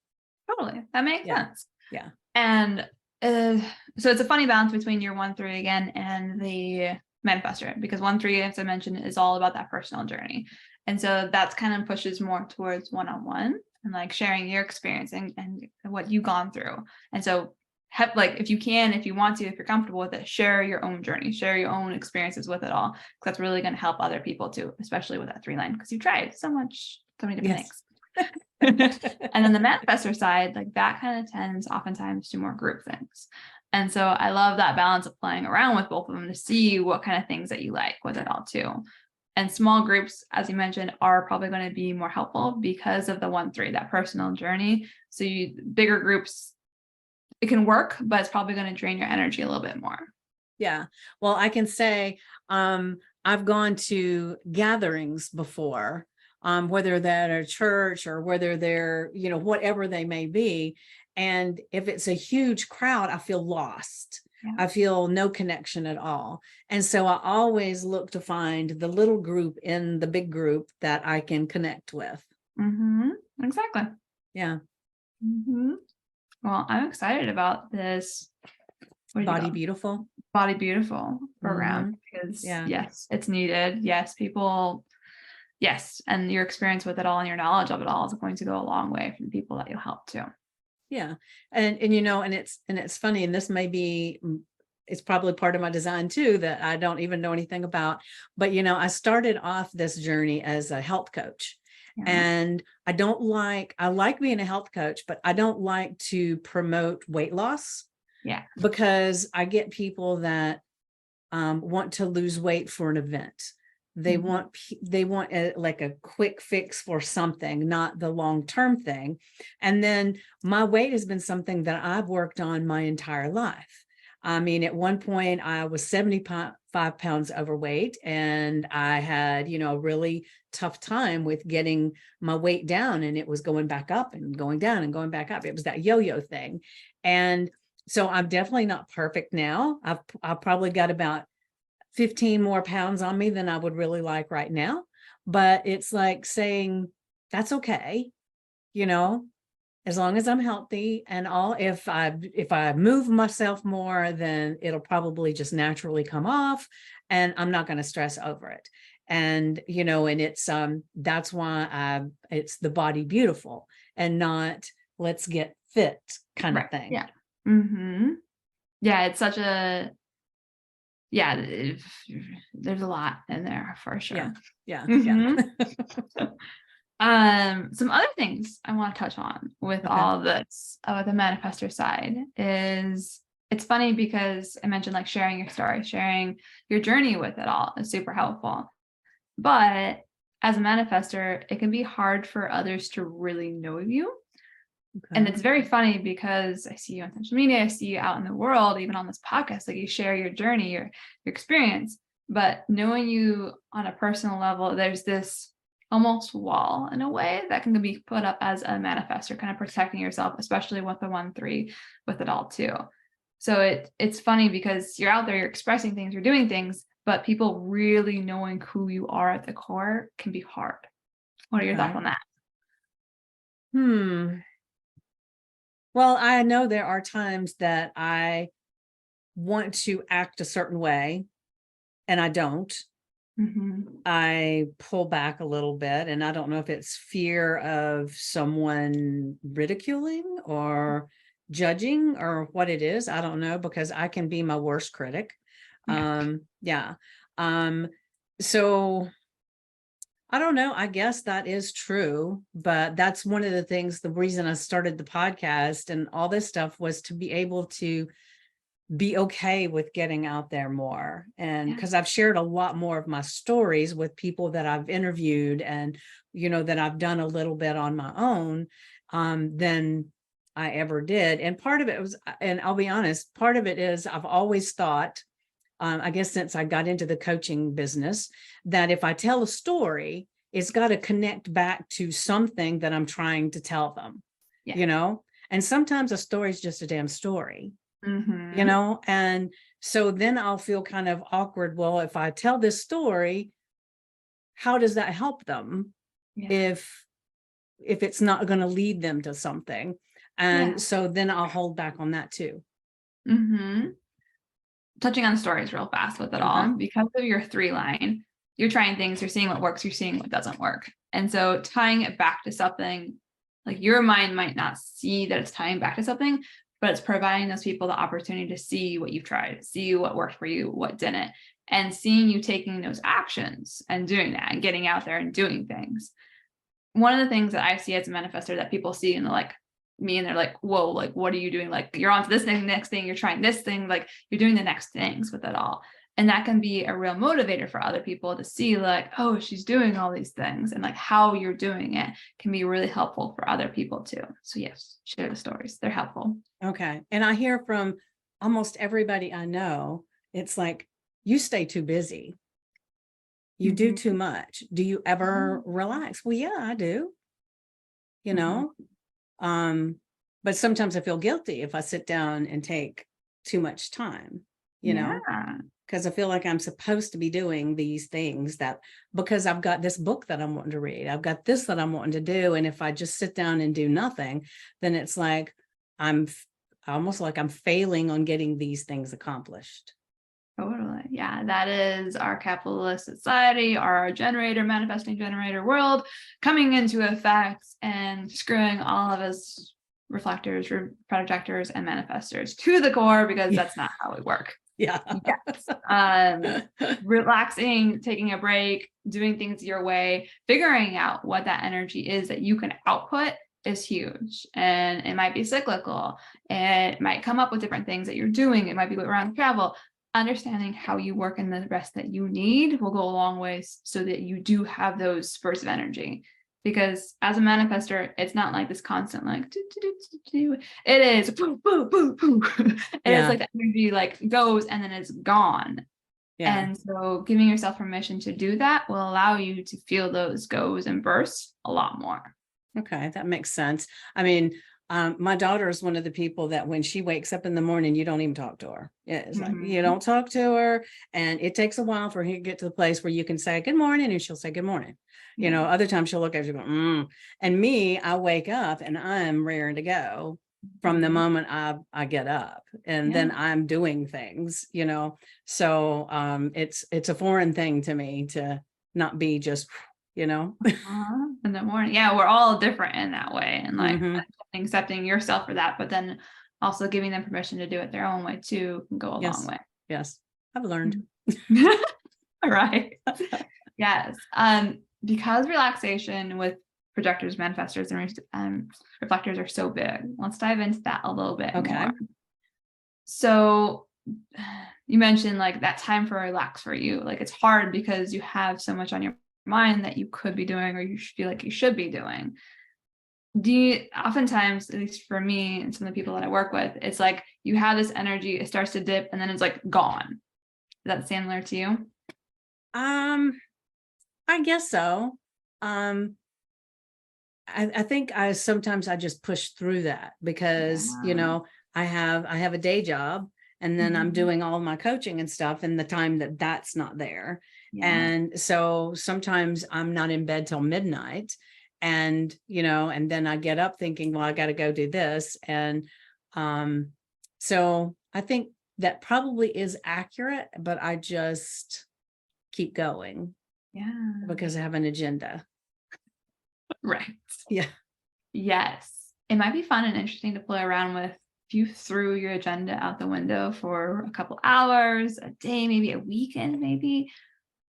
Totally. That makes sense. Yeah. And so it's a funny balance between your 1-3 again and the manifestor, because 1-3, as I mentioned, is all about that personal journey. And so that's kind of pushes more towards one-on-one and like sharing your experience and what you've gone through. And so if you want to, if you're comfortable with it, share your own journey, share your own experiences with it all, because that's really going to help other people too, especially with that 3-line, because you tried so many different things. And then the manifestor side, like that kind of tends oftentimes to more group things. And so I love that balance of playing around with both of them to see what kind of things that you like with it all too. And small groups, as you mentioned, are probably going to be more helpful because of the 1-3, that personal journey. So bigger groups, it can work, but it's probably going to drain your energy a little bit more. Yeah. Well, I can say I've gone to gatherings before, whether they're at a church or whether they're, whatever they may be. And if it's a huge crowd, I feel lost. Yeah. I feel no connection at all. And so I always look to find the little group in the big group that I can connect with. Exactly. Yeah. Well, I'm excited about this. Body Beautiful program, because yes, it's needed. Yes, people. Yes. And your experience with it all and your knowledge of it all is going to go a long way for the people that you'll help too. Yeah. And it's funny, and this may be, it's probably part of my design too, that I don't even know anything about, but I started off this journey as a health coach. And I like being a health coach, but I don't like to promote weight loss. Yeah. Because I get people that want to lose weight for an event. They want like a quick fix for something, not the long-term thing. And then my weight has been something that I've worked on my entire life. I mean, at one point I was 75 pounds overweight, and I had, a really tough time with getting my weight down, and it was going back up and going down and going back up. It was that yo-yo thing. And so I'm definitely not perfect now. I've probably got about 15 more pounds on me than I would really like right now. But it's like saying, that's okay. As long as I'm healthy and all, if I move myself more, then it'll probably just naturally come off, and I'm not going to stress over it. And, and it's, that's why it's the Body Beautiful and not let's get fit kind of thing. Yeah. Yeah. It's such a, there's a lot in there for sure. Yeah. Some other things I want to touch on with all this, the manifestor side is, it's funny because I mentioned like sharing your story, sharing your journey with it all is super helpful. But as a manifestor, it can be hard for others to really know you. And it's very funny because I see you on social media, I see you out in the world, even on this podcast, like you share your journey, your experience, but knowing you on a personal level, there's this almost wall in a way that can be put up as a manifestor, kind of protecting yourself, especially with the 1-3 with it all too. So it's funny because you're out there, you're expressing things, you're doing things, but people really knowing who you are at the core can be hard. What are your thoughts on that? Well, I know there are times that I want to act a certain way and I don't. I pull back a little bit, and I don't know if it's fear of someone ridiculing or judging or what it is. I don't know, because I can be my worst critic. So I don't know. I guess that is true, but that's one of the things, the reason I started the podcast and all this stuff was to be able to be okay with getting out there more. And Yeah. because I've shared a lot more of my stories with people that I've interviewed and, that I've done a little bit on my own, than I ever did. And part of it was, and I'll be honest, part of it is I've always thought, I guess since I got into the coaching business, that if I tell a story, it's got to connect back to something that I'm trying to tell them, Yeah. And sometimes a story is just a damn story, Mm-hmm. and so then I'll feel kind of awkward. Well, if I tell this story, how does that help them Yeah. if it's not going to lead them to something? Yeah. And so then I'll hold back on that too. Mm-hmm. Touching on stories real fast with it Okay. all, because of your 3 line, you're trying things, you're seeing what works, you're seeing what doesn't work. And so tying it back to something, like your mind might not see that it's tying back to something, but it's providing those people the opportunity to see what you've tried, see what worked for you, what didn't, and seeing you taking those actions and doing that and getting out there and doing things. One of the things that I see as a manifestor that people see and they're like me and they're like, whoa, like, what are you doing? Like, you're on to this thing, next thing, you're trying this thing, like you're doing the next things with it all. And that can be a real motivator for other people to see like, oh, she's doing all these things, and like how you're doing it can be really helpful for other people too. So yes, share the stories. They're helpful. Okay. And I hear from almost everybody I know, it's like, you stay too busy. You do too Mhm. much. Do you ever relax? Well, yeah, I do, you Mhm. know? Um, but sometimes I feel guilty if I sit down and take too much time, Yeah. because I feel like I'm supposed to be doing these things because I've got this book that I'm wanting to read. I've got this that I'm wanting to do. And if I just sit down and do nothing, then it's like almost like I'm failing on getting these things accomplished. Totally. Yeah, that is our capitalist society, our generator, manifesting generator world coming into effect and screwing all of us reflectors, projectors, and manifestors to the core, because Yeah. that's not how we work. Yeah. Yes. Relaxing, taking a break, doing things your way, figuring out what that energy is that you can output is huge. And it might be cyclical. It might come up with different things that you're doing. It might be around travel. Understanding how you work and the rest that you need will go a long way so that you do have those spurts of energy. Because as a manifester, it's not like this constant like do, do, do, do, do. It is boo, boo, boo, boo. It is Yeah. like the energy like goes and then it's gone. Yeah. And so giving yourself permission to do that will allow you to feel those goes and bursts a lot more. Okay, that makes sense. I mean, my daughter is one of the people that when she wakes up in the morning, you don't even talk to her. It's like you Mhm. don't talk to her, and it takes a while for her to get to the place where you can say good morning, and she'll say good morning. Yeah. Other times she'll look at you and go, And me, I wake up and I'm raring to go from the Mhm. moment I get up, and Yeah. then I'm doing things. So it's a foreign thing to me to not be just, you know. In the morning. Yeah, we're all different in that way. And like hmm accepting yourself for that, but then also giving them permission to do it their own way too can go a long Yes. way. Yes. I've learned. Mhm. All right. Yes. Because relaxation with projectors, manifestors, and reflectors are so big. Let's dive into that a little bit Okay. more. So you mentioned like that time for relax for you. Like it's hard because you have so much on your mind that you could be doing or you feel like you should be doing. Do you oftentimes, at least for me and some of the people that I work with, it's like you have this energy, it starts to dip and then it's like gone. Is that similar to you? Um, I guess so. Um, I think I sometimes I just push through that because, Yeah. I have a day job, and then I'm Mhm. doing all my coaching and stuff in the time that's not there. Yeah. And so sometimes I'm not in bed till midnight, and then I get up thinking, well, I got to go do this. And um so I think that probably is accurate, but I just keep going Yeah. because I have an agenda. Right. Yeah. Yes. It might be fun and interesting to play around with if you threw your agenda out the window for a couple hours, a day, maybe a weekend, maybe.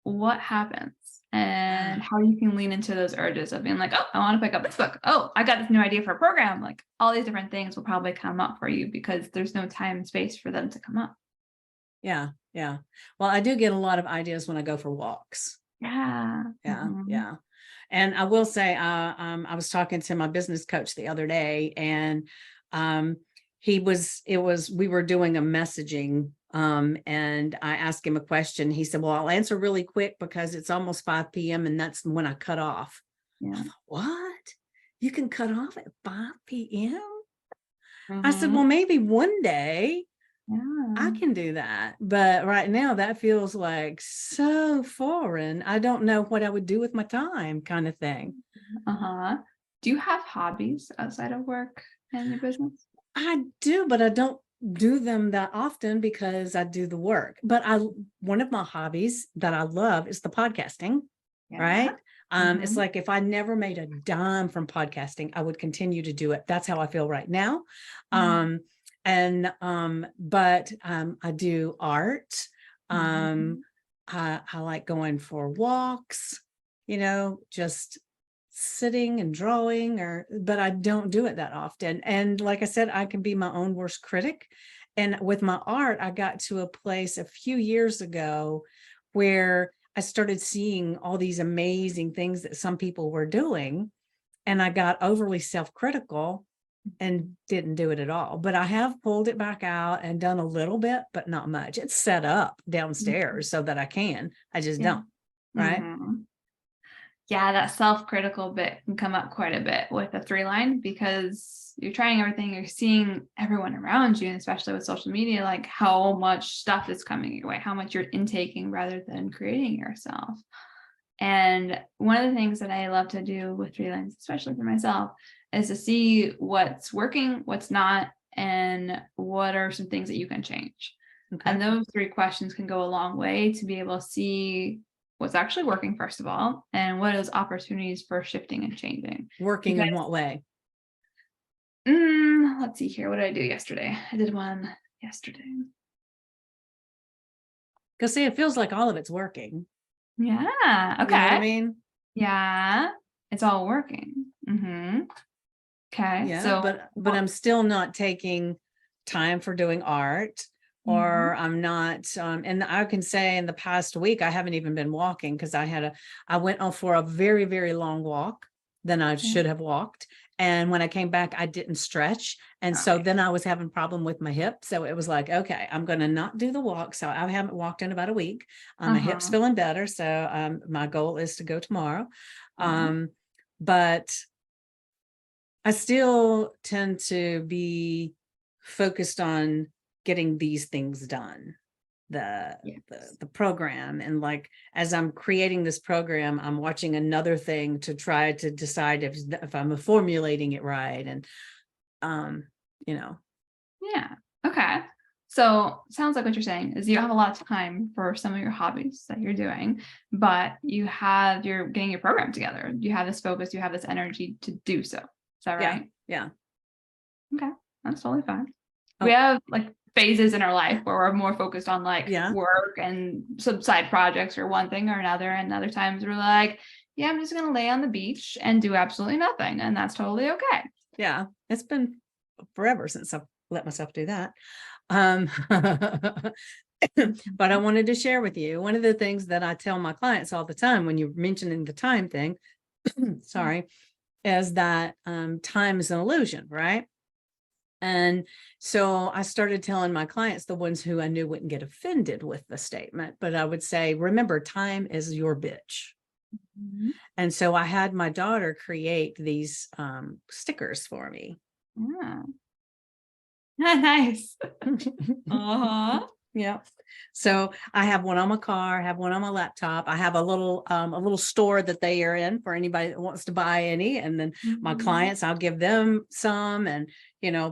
What happens? and how you can lean into those urges of being like, oh, I want to pick up this book. Oh, I got this new idea for a program. Like all these different things will probably come up for you because there's no time and space for them to come up. Yeah. Yeah. Well, I do get a lot of ideas when I go for walks. Yeah. Yeah. Mhm. Yeah. And I will say, I was talking to my business coach the other day, and we were doing a messaging, and I asked him a question. He said, well, I'll answer really quick because it's almost 5 p.m. and that's when I cut off. I Yeah. thought, what? You can cut off at 5 p.m.? I said, Mhm. well, maybe one day I Yeah. can do that. But right now that feels like so foreign. I don't know what I would do with my time, kind of thing. Uh-huh. Do you have hobbies outside of work and your business? I do, but I don't do them that often because I do the work. But one of my hobbies that I love is the podcasting, Yeah. right? It's Mhm. like if I never made a dime from podcasting, I would continue to do it. That's how I feel right now. Mm. Um, but I do art. Um, Mhm. I like going for walks, just sitting and drawing, but I don't do it that often. And like I said, I can be my own worst critic. And with my art, I got to a place a few years ago where I started seeing all these amazing things that some people were doing, and I got overly self-critical and didn't do it at all. But I have pulled it back out and done a little bit, but not much. It's set up Mhm. downstairs so that I just Yeah. don't. Right. Mhm. Yeah, that self-critical bit can come up quite a bit with a 3-line because you're trying everything, you're seeing everyone around you, and especially with social media, like how much stuff is coming your way, how much you're intaking rather than creating yourself. And one of the things that I love to do with 3-lines, especially for myself, is to see what's working, what's not, and what are some things that you can change. Okay. And those 3 questions can go a long way to be able to see what's actually working, first of all, and what is opportunities for shifting and changing. Working Because, in what way? let's see here. What did I do yesterday? I did one yesterday. Because see, it feels like all of it's working. Yeah. You know what I Okay. mean? Yeah. It's all working. Okay. Yeah, So but what? I'm still not taking time for doing art, Yeah. or I'm not, and I can say in the past week, I haven't even been walking because I went on for a very, very long walk than I Yeah. should have walked. And when I came back, I didn't stretch. And so Okay. then I was having a problem with my hip. So it was like, okay, I'm going to not do the walk. So I haven't walked in about a week. My hip's Uh-huh. feeling better. So my goal is to go tomorrow. Yeah. But I still tend to be focused on getting these things done, the Yes. the program. And like as I'm creating this program, I'm watching another thing to try to decide if I'm formulating it right. And um, you know, Yeah. Okay. So sounds like what you're saying is you don't have a lot of time for some of your hobbies that you're doing, but you're getting your program together. You have this focus, you have this energy to do so. Is that yeah, right? yeah. Okay. That's totally fine. We Oh, have like phases in our life where we're more focused on like yeah, work and some side projects or one thing or another. And other times we're like, yeah, I'm just gonna lay on the beach and do absolutely nothing. And that's totally okay. yeah. It's been forever since I've let myself do that. Um, but I Mhm. wanted to share with you one of the things that I tell my clients all the time when you're mentioning the time thing, sorry, is that time is an illusion, right? And so I started telling my clients, the ones who I knew wouldn't get offended with the statement, but I would say, remember, time is your bitch. Mhm. And so I had my daughter create these stickers for me. Yeah. Nice. Uh-huh. Yeah. So I have one on my car, I have one on my laptop. I have a little store that they are in for anybody that wants to buy any. And then my Mhm. clients, I'll give them some. And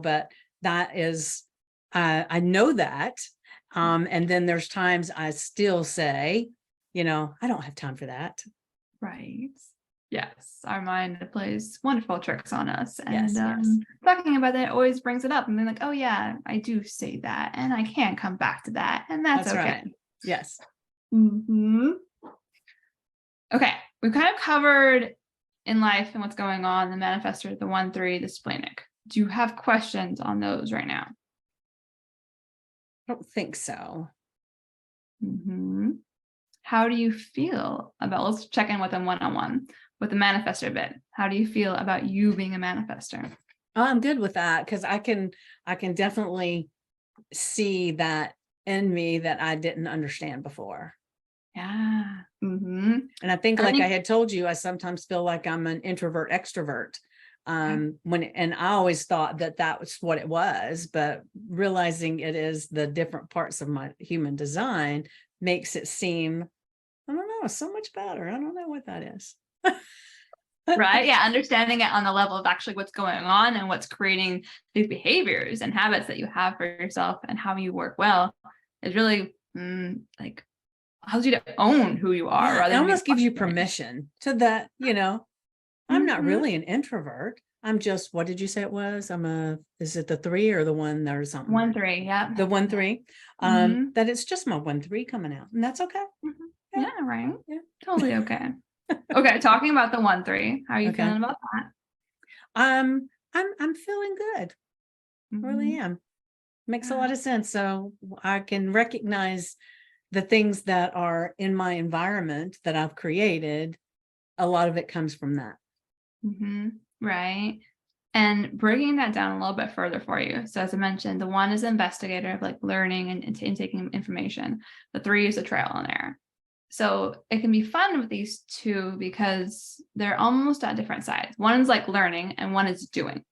but that is I know that. And then there's times I still say, I don't have time for that. Right. Yes, our mind plays wonderful tricks on us, and Yes, yes. talking about that always brings it up, and then like, oh yeah, I do say that, and I can't come back to that, and that's That's okay. right. Yes. Hmm. Okay, we've kind of covered in life and what's going on, the manifestor, the 1-3, the splenic. Do you have questions on those right now? I don't think so. Mm-hmm. How do you feel about, let's check in with them one-on-one with the manifestor bit. How do you feel about you being a manifestor? Oh, I'm good with that because I can definitely see that in me that I didn't understand before. Yeah. Mm-hmm. And I think, I like I think, had told you, I sometimes feel like I'm an introvert extrovert. yeah. And I always thought that that was what it was, but realizing it is the different parts of my human design makes it seem, I don't know, so much better. I don't know what that is. Right. Yeah. Understanding it on the level of actually what's going on and what's creating these behaviors and habits that you have for yourself and how you work well is really like allows you to own who you are Yeah, it rather than be almost gives you questioning. permission to that, I'm not Mm-hmm. really an introvert. I'm just, what did you say it was? Is it the 3 or the 1 or something? 1-3. Yeah. The 1-3. Mm-hmm. That it's just my 1-3 coming out, and that's okay. Mm-hmm. Yeah. Yeah. Right. Yeah. Totally okay. Okay. Talking about the 1-3, how are you Okay. feeling about that? I'm feeling good. I really Mm-hmm. am. Makes a Yeah. lot of sense. So I can recognize the things that are in my environment that I've created. A lot of it comes from that. Mm-hmm. Right. And breaking that down a little bit further for you. So as I mentioned, the 1 is investigator of like learning and taking information. The 3 is a trial and error. So it can be fun with these two because they're almost at different sides. One is like learning and one is doing.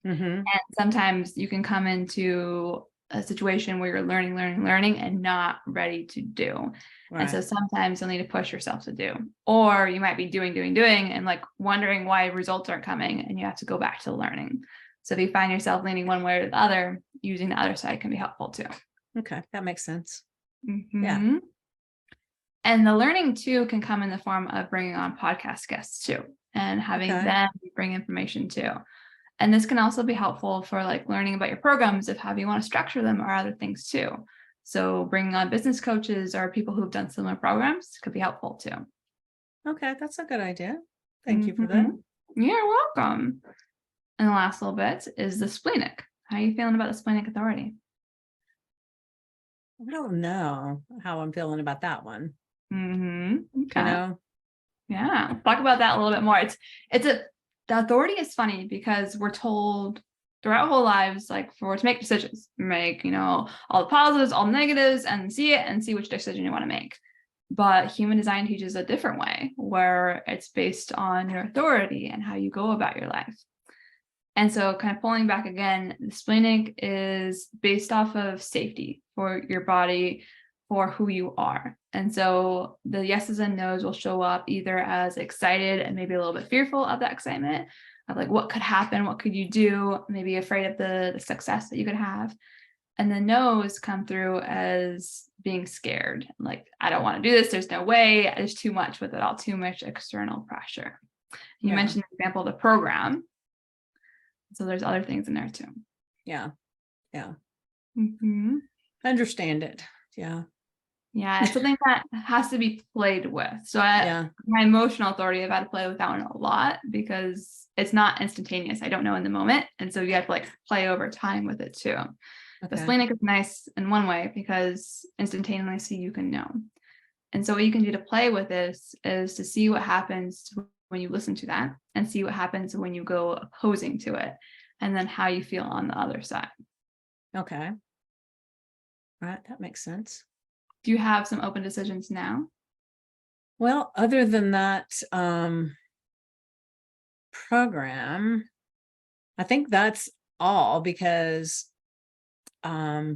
Mm-hmm. And sometimes you can come into a situation where you're learning and not ready to do. And so Right. sometimes you'll need to push yourself to do, or you might be doing, and like wondering why results aren't coming and you have to go back to learning. So if you find yourself leaning one way or the other, using the other side can be helpful too. Okay. That makes sense. Yeah. Mm-hmm. And the learning too can come in the form of bringing on podcast guests too and having Okay. them bring information too. And this can also be helpful for like learning about your programs of how you want to structure them or other things too. So bringing on business coaches or people who've done similar programs could be helpful too. Okay. That's a good idea. Thank you for that. Mhm. You're welcome. And the last little bit is the splenic. How are you feeling about the splenic authority? I don't know how I'm feeling about that one. You Okay. know? Yeah. Talk about that a little bit more. The authority is funny because we're told throughout our whole lives, like to make decisions, make, all the positives, all the negatives, and see it and see which decision you want to make. But human design teaches a different way where it's based on your authority and how you go about your life. And so kind of pulling back again, the splenic is based off of safety for your body, for who you are. And so the yeses and nos will show up either as excited and maybe a little bit fearful of that excitement of like, what could happen? What could you do? Maybe afraid of the success that you could have. And the no's come through as being scared. Like, I don't want to do this. There's no way. There's too much with it all, too much external pressure. You Yeah. mentioned the example of the program. So there's other things in there too. Yeah. Yeah. Mm-hmm. I understand it. Yeah. Yeah, it's something that has to be played with. So Yeah. my emotional authority, I've had to play with that one a lot because it's not instantaneous. I don't know in the moment. And so you have to like play over time with it too. The Okay. splenic is nice in one way because instantaneously you can know. And so what you can do to play with this is to see what happens when you listen to that and see what happens when you go opposing to it and then how you feel on the other side. Okay. Right. That makes sense. Do you have some open decisions now? Well, other than that program, I think that's all because well,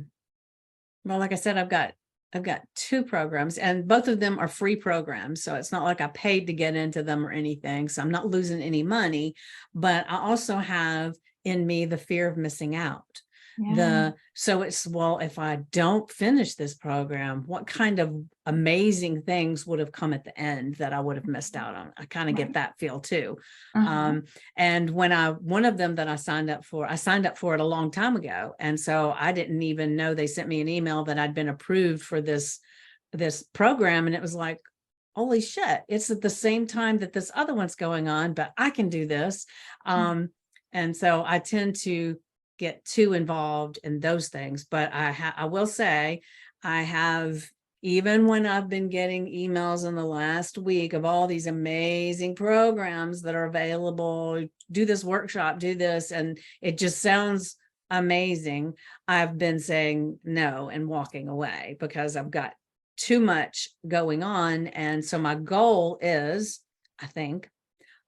like I said, I've got 2 programs and both of them are free programs. So it's not like I paid to get into them or anything. So I'm not losing any but I also have in me the fear of missing out. Yeah. So it's, well, if I don't finish this program, what kind of amazing things would have come at the end that I would have missed out on? I kind of get Right. that feel too. Uh-huh. And one of them that I signed up for it a long time ago. And so I didn't even know, they sent me an email that I'd been approved for this program. And it was like, holy shit, it's at the same time that this other one's going on, but I can do this. And so I tend to get too involved in those things. But I will say, I have, even when I've been getting emails in the last week of all these amazing programs that are available, do this workshop, do this, and it just sounds amazing, I've been saying no and walking away because I've got too much going on. And so my goal is, I think,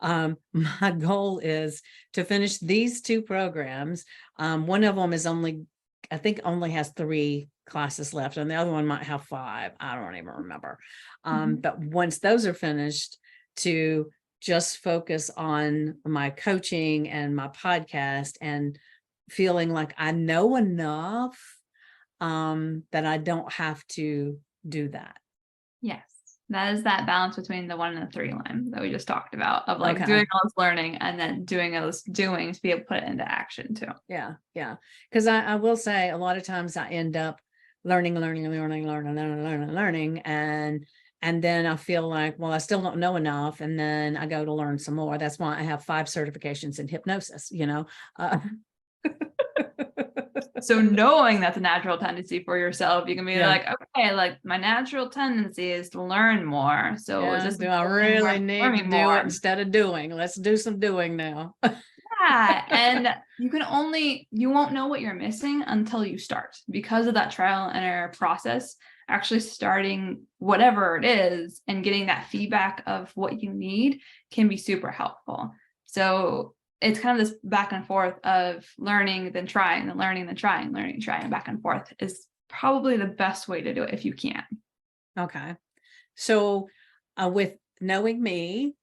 my goal is to finish these two programs. One of them is only, I think only has 3 classes left, and the other one might have 5. I don't even remember. But once those are finished, to just focus on my coaching and my podcast and feeling like I know enough that I don't have to do that. Yes. That is that balance between the 1 and the 3 line that we just talked about, of like Okay. doing all this learning and then doing all this doing to be able to put it into action too. Yeah. Because I will say a lot of times I end up learning, and then I feel like, well, I still don't know enough. And then I go to learn some more. That's why I have 5 certifications in hypnosis, So knowing that's a natural tendency for yourself, you can be Yeah. like, okay, like my natural tendency is to learn more. So is this do I really need to do it instead of doing? Let's do some doing now. Yeah. And you won't know what you're missing until you start, because of that trial and error process. Actually starting whatever it is and getting that feedback of what you need can be super helpful. So it's kind of this back and forth of learning, then trying, then learning, then trying, learning, trying, back and forth is probably the best way to do it if you can. Okay. So with knowing me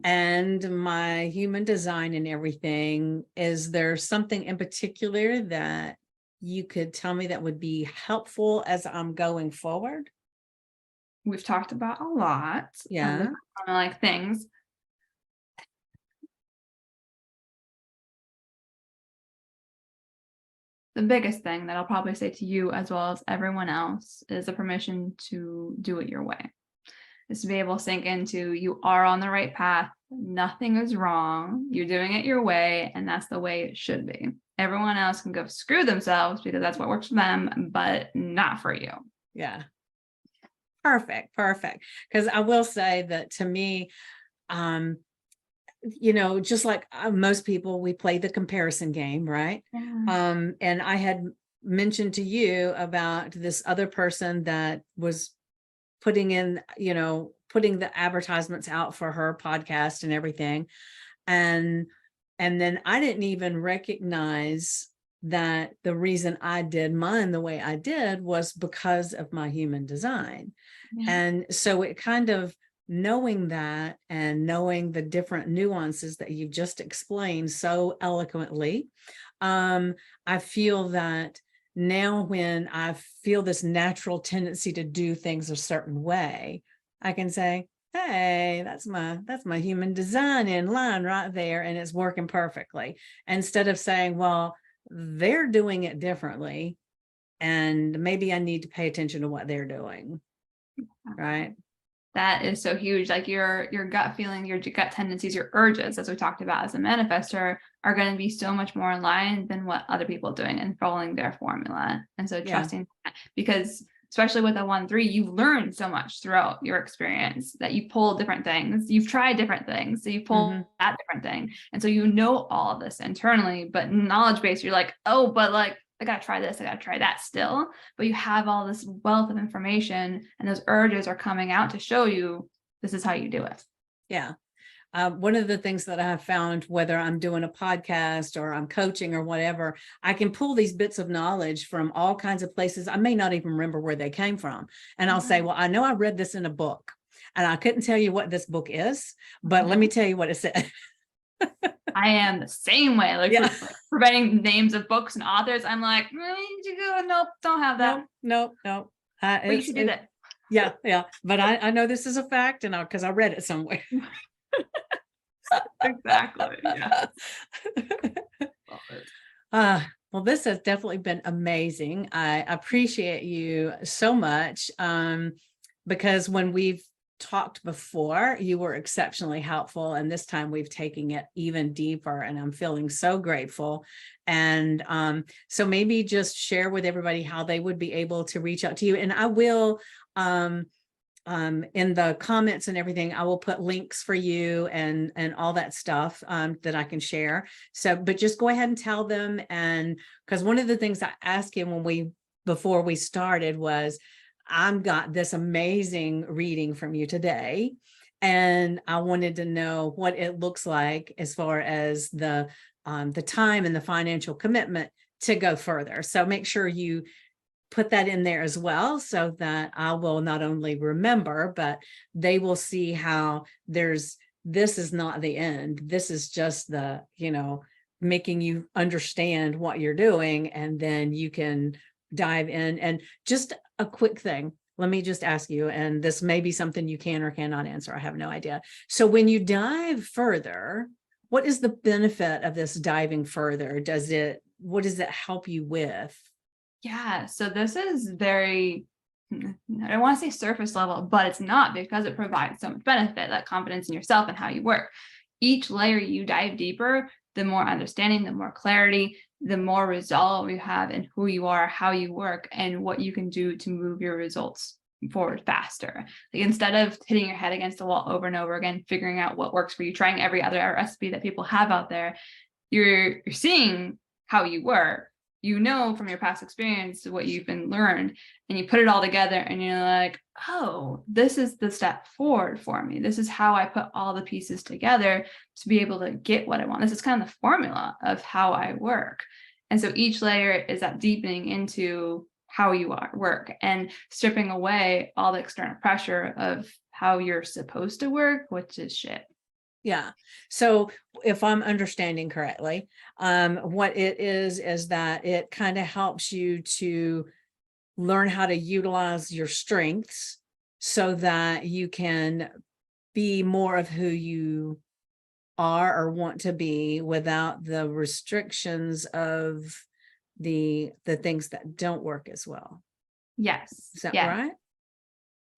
and my human design and everything, is there something in particular that you could tell me that would be helpful as I'm going forward? We've talked about a lot of Yeah. the like things. The biggest thing that I'll probably say to you as well as everyone else is a permission to do it your way. Is to be able to sink into, you are on the right path. Nothing is wrong. You're doing it your way, and that's the way it should be. Everyone else can go screw themselves because that's what works for them, but not for you. Yeah. Perfect. Because I will say that to me, just like most people, we play the comparison game, right? Yeah. And I had mentioned to you about this other person that was putting the advertisements out for her podcast and everything. And then I didn't even recognize that the reason I did mine the way I did was because of my human design. Yeah. And so it kind of, knowing that and knowing the different nuances that you've just explained so eloquently, I feel that now when I feel this natural tendency to do things a certain way, I can say, hey, that's my human design in line right there, and it's working perfectly. Instead of saying, well, they're doing it differently, and maybe I need to pay attention to what they're doing. Right. That is so huge. Like your gut feeling, your gut tendencies, your urges, as we talked about as a manifestor, are going to be so much more in line than what other people are doing and following their formula. And so trusting that, because especially with a 1-3, you've learned so much throughout your experience that you pull different things. You've tried different things. So you pull that different thing. And so you know all of this internally, but knowledge base, you're like, oh, but like, I got to try this, I got to try that still. But you have all this wealth of information, and those urges are coming out to show you this is how you do it. Yeah. One of the things that I have found, whether I'm doing a podcast or I'm coaching or whatever, I can pull these bits of knowledge from all kinds of places. I may not even remember where they came from. And I'll say, well, I know I read this in a book, and I couldn't tell you what this book is, but let me tell you what it said. I am the same way. Like, preventing names of books and authors, I'm like, nope, don't have that. Nope. But you should do that. Yeah. But I know this is a fact, and because I read it somewhere. Exactly. Yeah. Well, this has definitely been amazing. I appreciate you so much, because when we've talked before, you were exceptionally helpful. And this time we've taken it even deeper, and I'm feeling so grateful. And so maybe just share with everybody how they would be able to reach out to you. And I will, in the comments and everything, I will put links for you and all that stuff that I can share. So, but just go ahead and tell them. And because one of the things I asked him before we started was, I've got this amazing reading from you today, and I wanted to know what it looks like as far as the time and the financial commitment to go further. So make sure you put that in there as well, so that I will not only remember, but they will see how this is not the end. This is just the, making you understand what you're doing, and then you can dive in. And just a quick thing, let me just ask you, and this may be something you can or cannot answer, I have no idea. So when you dive further, what is the benefit of this diving further? What does it help you with? Yeah, so this is very, I don't want to say surface level, but it's not, because it provides so much benefit, that confidence in yourself and how you work. Each layer you dive deeper, the more understanding, the more clarity, the more resolve you have in who you are, how you work, and what you can do to move your results forward faster. Like, instead of hitting your head against the wall over and over again, figuring out what works for you, trying every other recipe that people have out there, you're seeing how you work. From your past experience what you've been learned, and you put it all together, and you're like, oh, this is the step forward for me. This is how I put all the pieces together to be able to get what I want. This is kind of the formula of how I work. And so each layer is that deepening into how you work, and stripping away all the external pressure of how you're supposed to work, which is shit. Yeah. So if I'm understanding correctly, what it is that it kind of helps you to learn how to utilize your strengths, so that you can be more of who you are or want to be, without the restrictions of the things that don't work as well. Yes. Is that Yeah. right?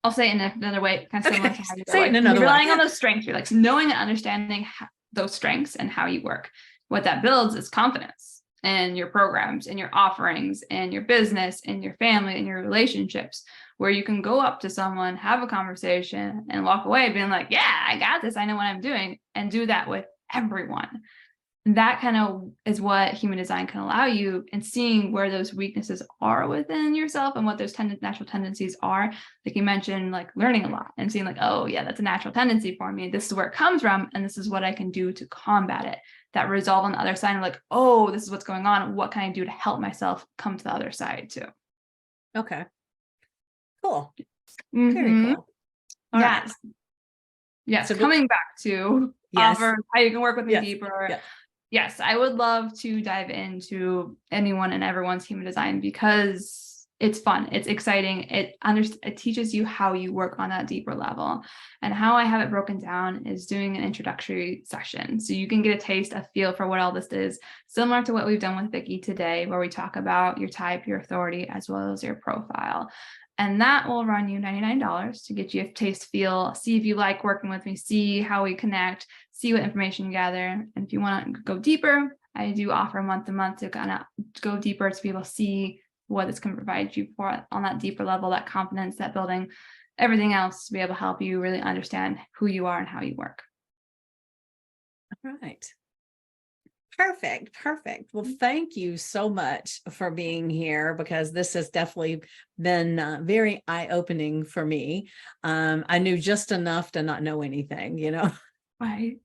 I'll say it in another way, kind of similar to how you Say it in you're another way. relying on those strengths. You're like knowing and understanding those strengths and how you work. What that builds is confidence in your programs, in your offerings, in your business, in your family, in your relationships, where you can go up to someone, have a conversation, and walk away being like, yeah, I got this. I know what I'm doing, and do that with everyone. That kind of is what human design can allow you, and seeing where those weaknesses are within yourself and what those natural tendencies are. Like you mentioned, like learning a lot and seeing like, oh yeah, that's a natural tendency for me. This is where it comes from, and this is what I can do to combat it. That resolve on the other side of like, oh, this is what's going on. What can I do to help myself come to the other side too? Okay. Cool. Mm-hmm. Very cool. All yes. right. Yes. So coming back to offer how you can work with me deeper. Yes. Yes, I would love to dive into anyone and everyone's human design, because it's fun. It's exciting. It teaches you how you work on that deeper level. And how I have it broken down is doing an introductory session. So you can get a taste, a feel for what all this is, similar to what we've done with Vicki today, where we talk about your type, your authority, as well as your profile. And that will run you $99 to get you a taste, feel, see if you like working with me, see how we connect, see what information you gather. And if you want to go deeper, I do offer month to month to kind of go deeper, to be able to see what this can provide you for on that deeper level, that confidence, that building, everything else, to be able to help you really understand who you are and how you work. All right. Perfect. Well, thank you so much for being here, because this has definitely been very eye-opening for me. I knew just enough to not know anything, Right.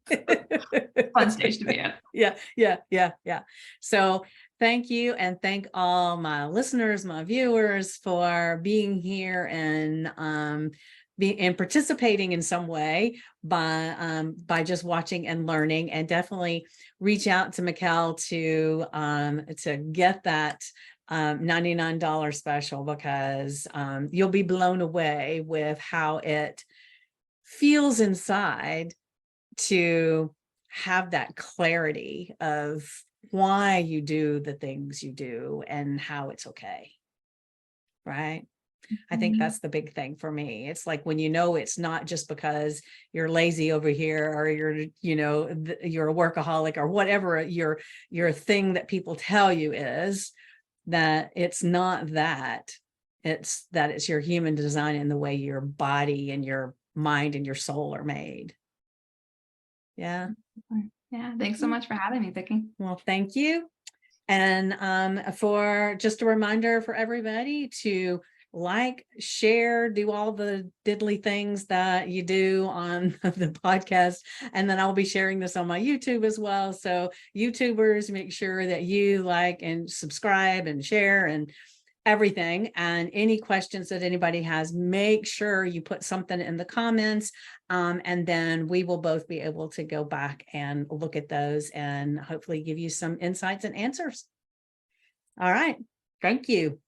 Fun stage to be in. Yeah. So thank you, and thank all my listeners, my viewers, for being here and participating in some way by just watching and learning. And definitely reach out to Mikkel to get that $99 special, because you'll be blown away with how it feels inside to have that clarity of why you do the things you do and how it's okay. Right? I think that's the big thing for me. It's like when you know it's not just because you're lazy over here or you're, you know, you're a workaholic or whatever your thing that people tell you is, that it's not that. It's that it's your human design and the way your body and your mind and your soul are made. Yeah. Yeah. Thanks so much for having me, Vicki. Well, thank you. And for just a reminder for everybody to like, share, do all the diddly things that you do on the podcast. And then I'll be sharing this on my YouTube as well. So YouTubers, make sure that you like and subscribe and share and everything. And any questions that anybody has, make sure you put something in the comments. And then we will both be able to go back and look at those and hopefully give you some insights and answers. All right. Thank you.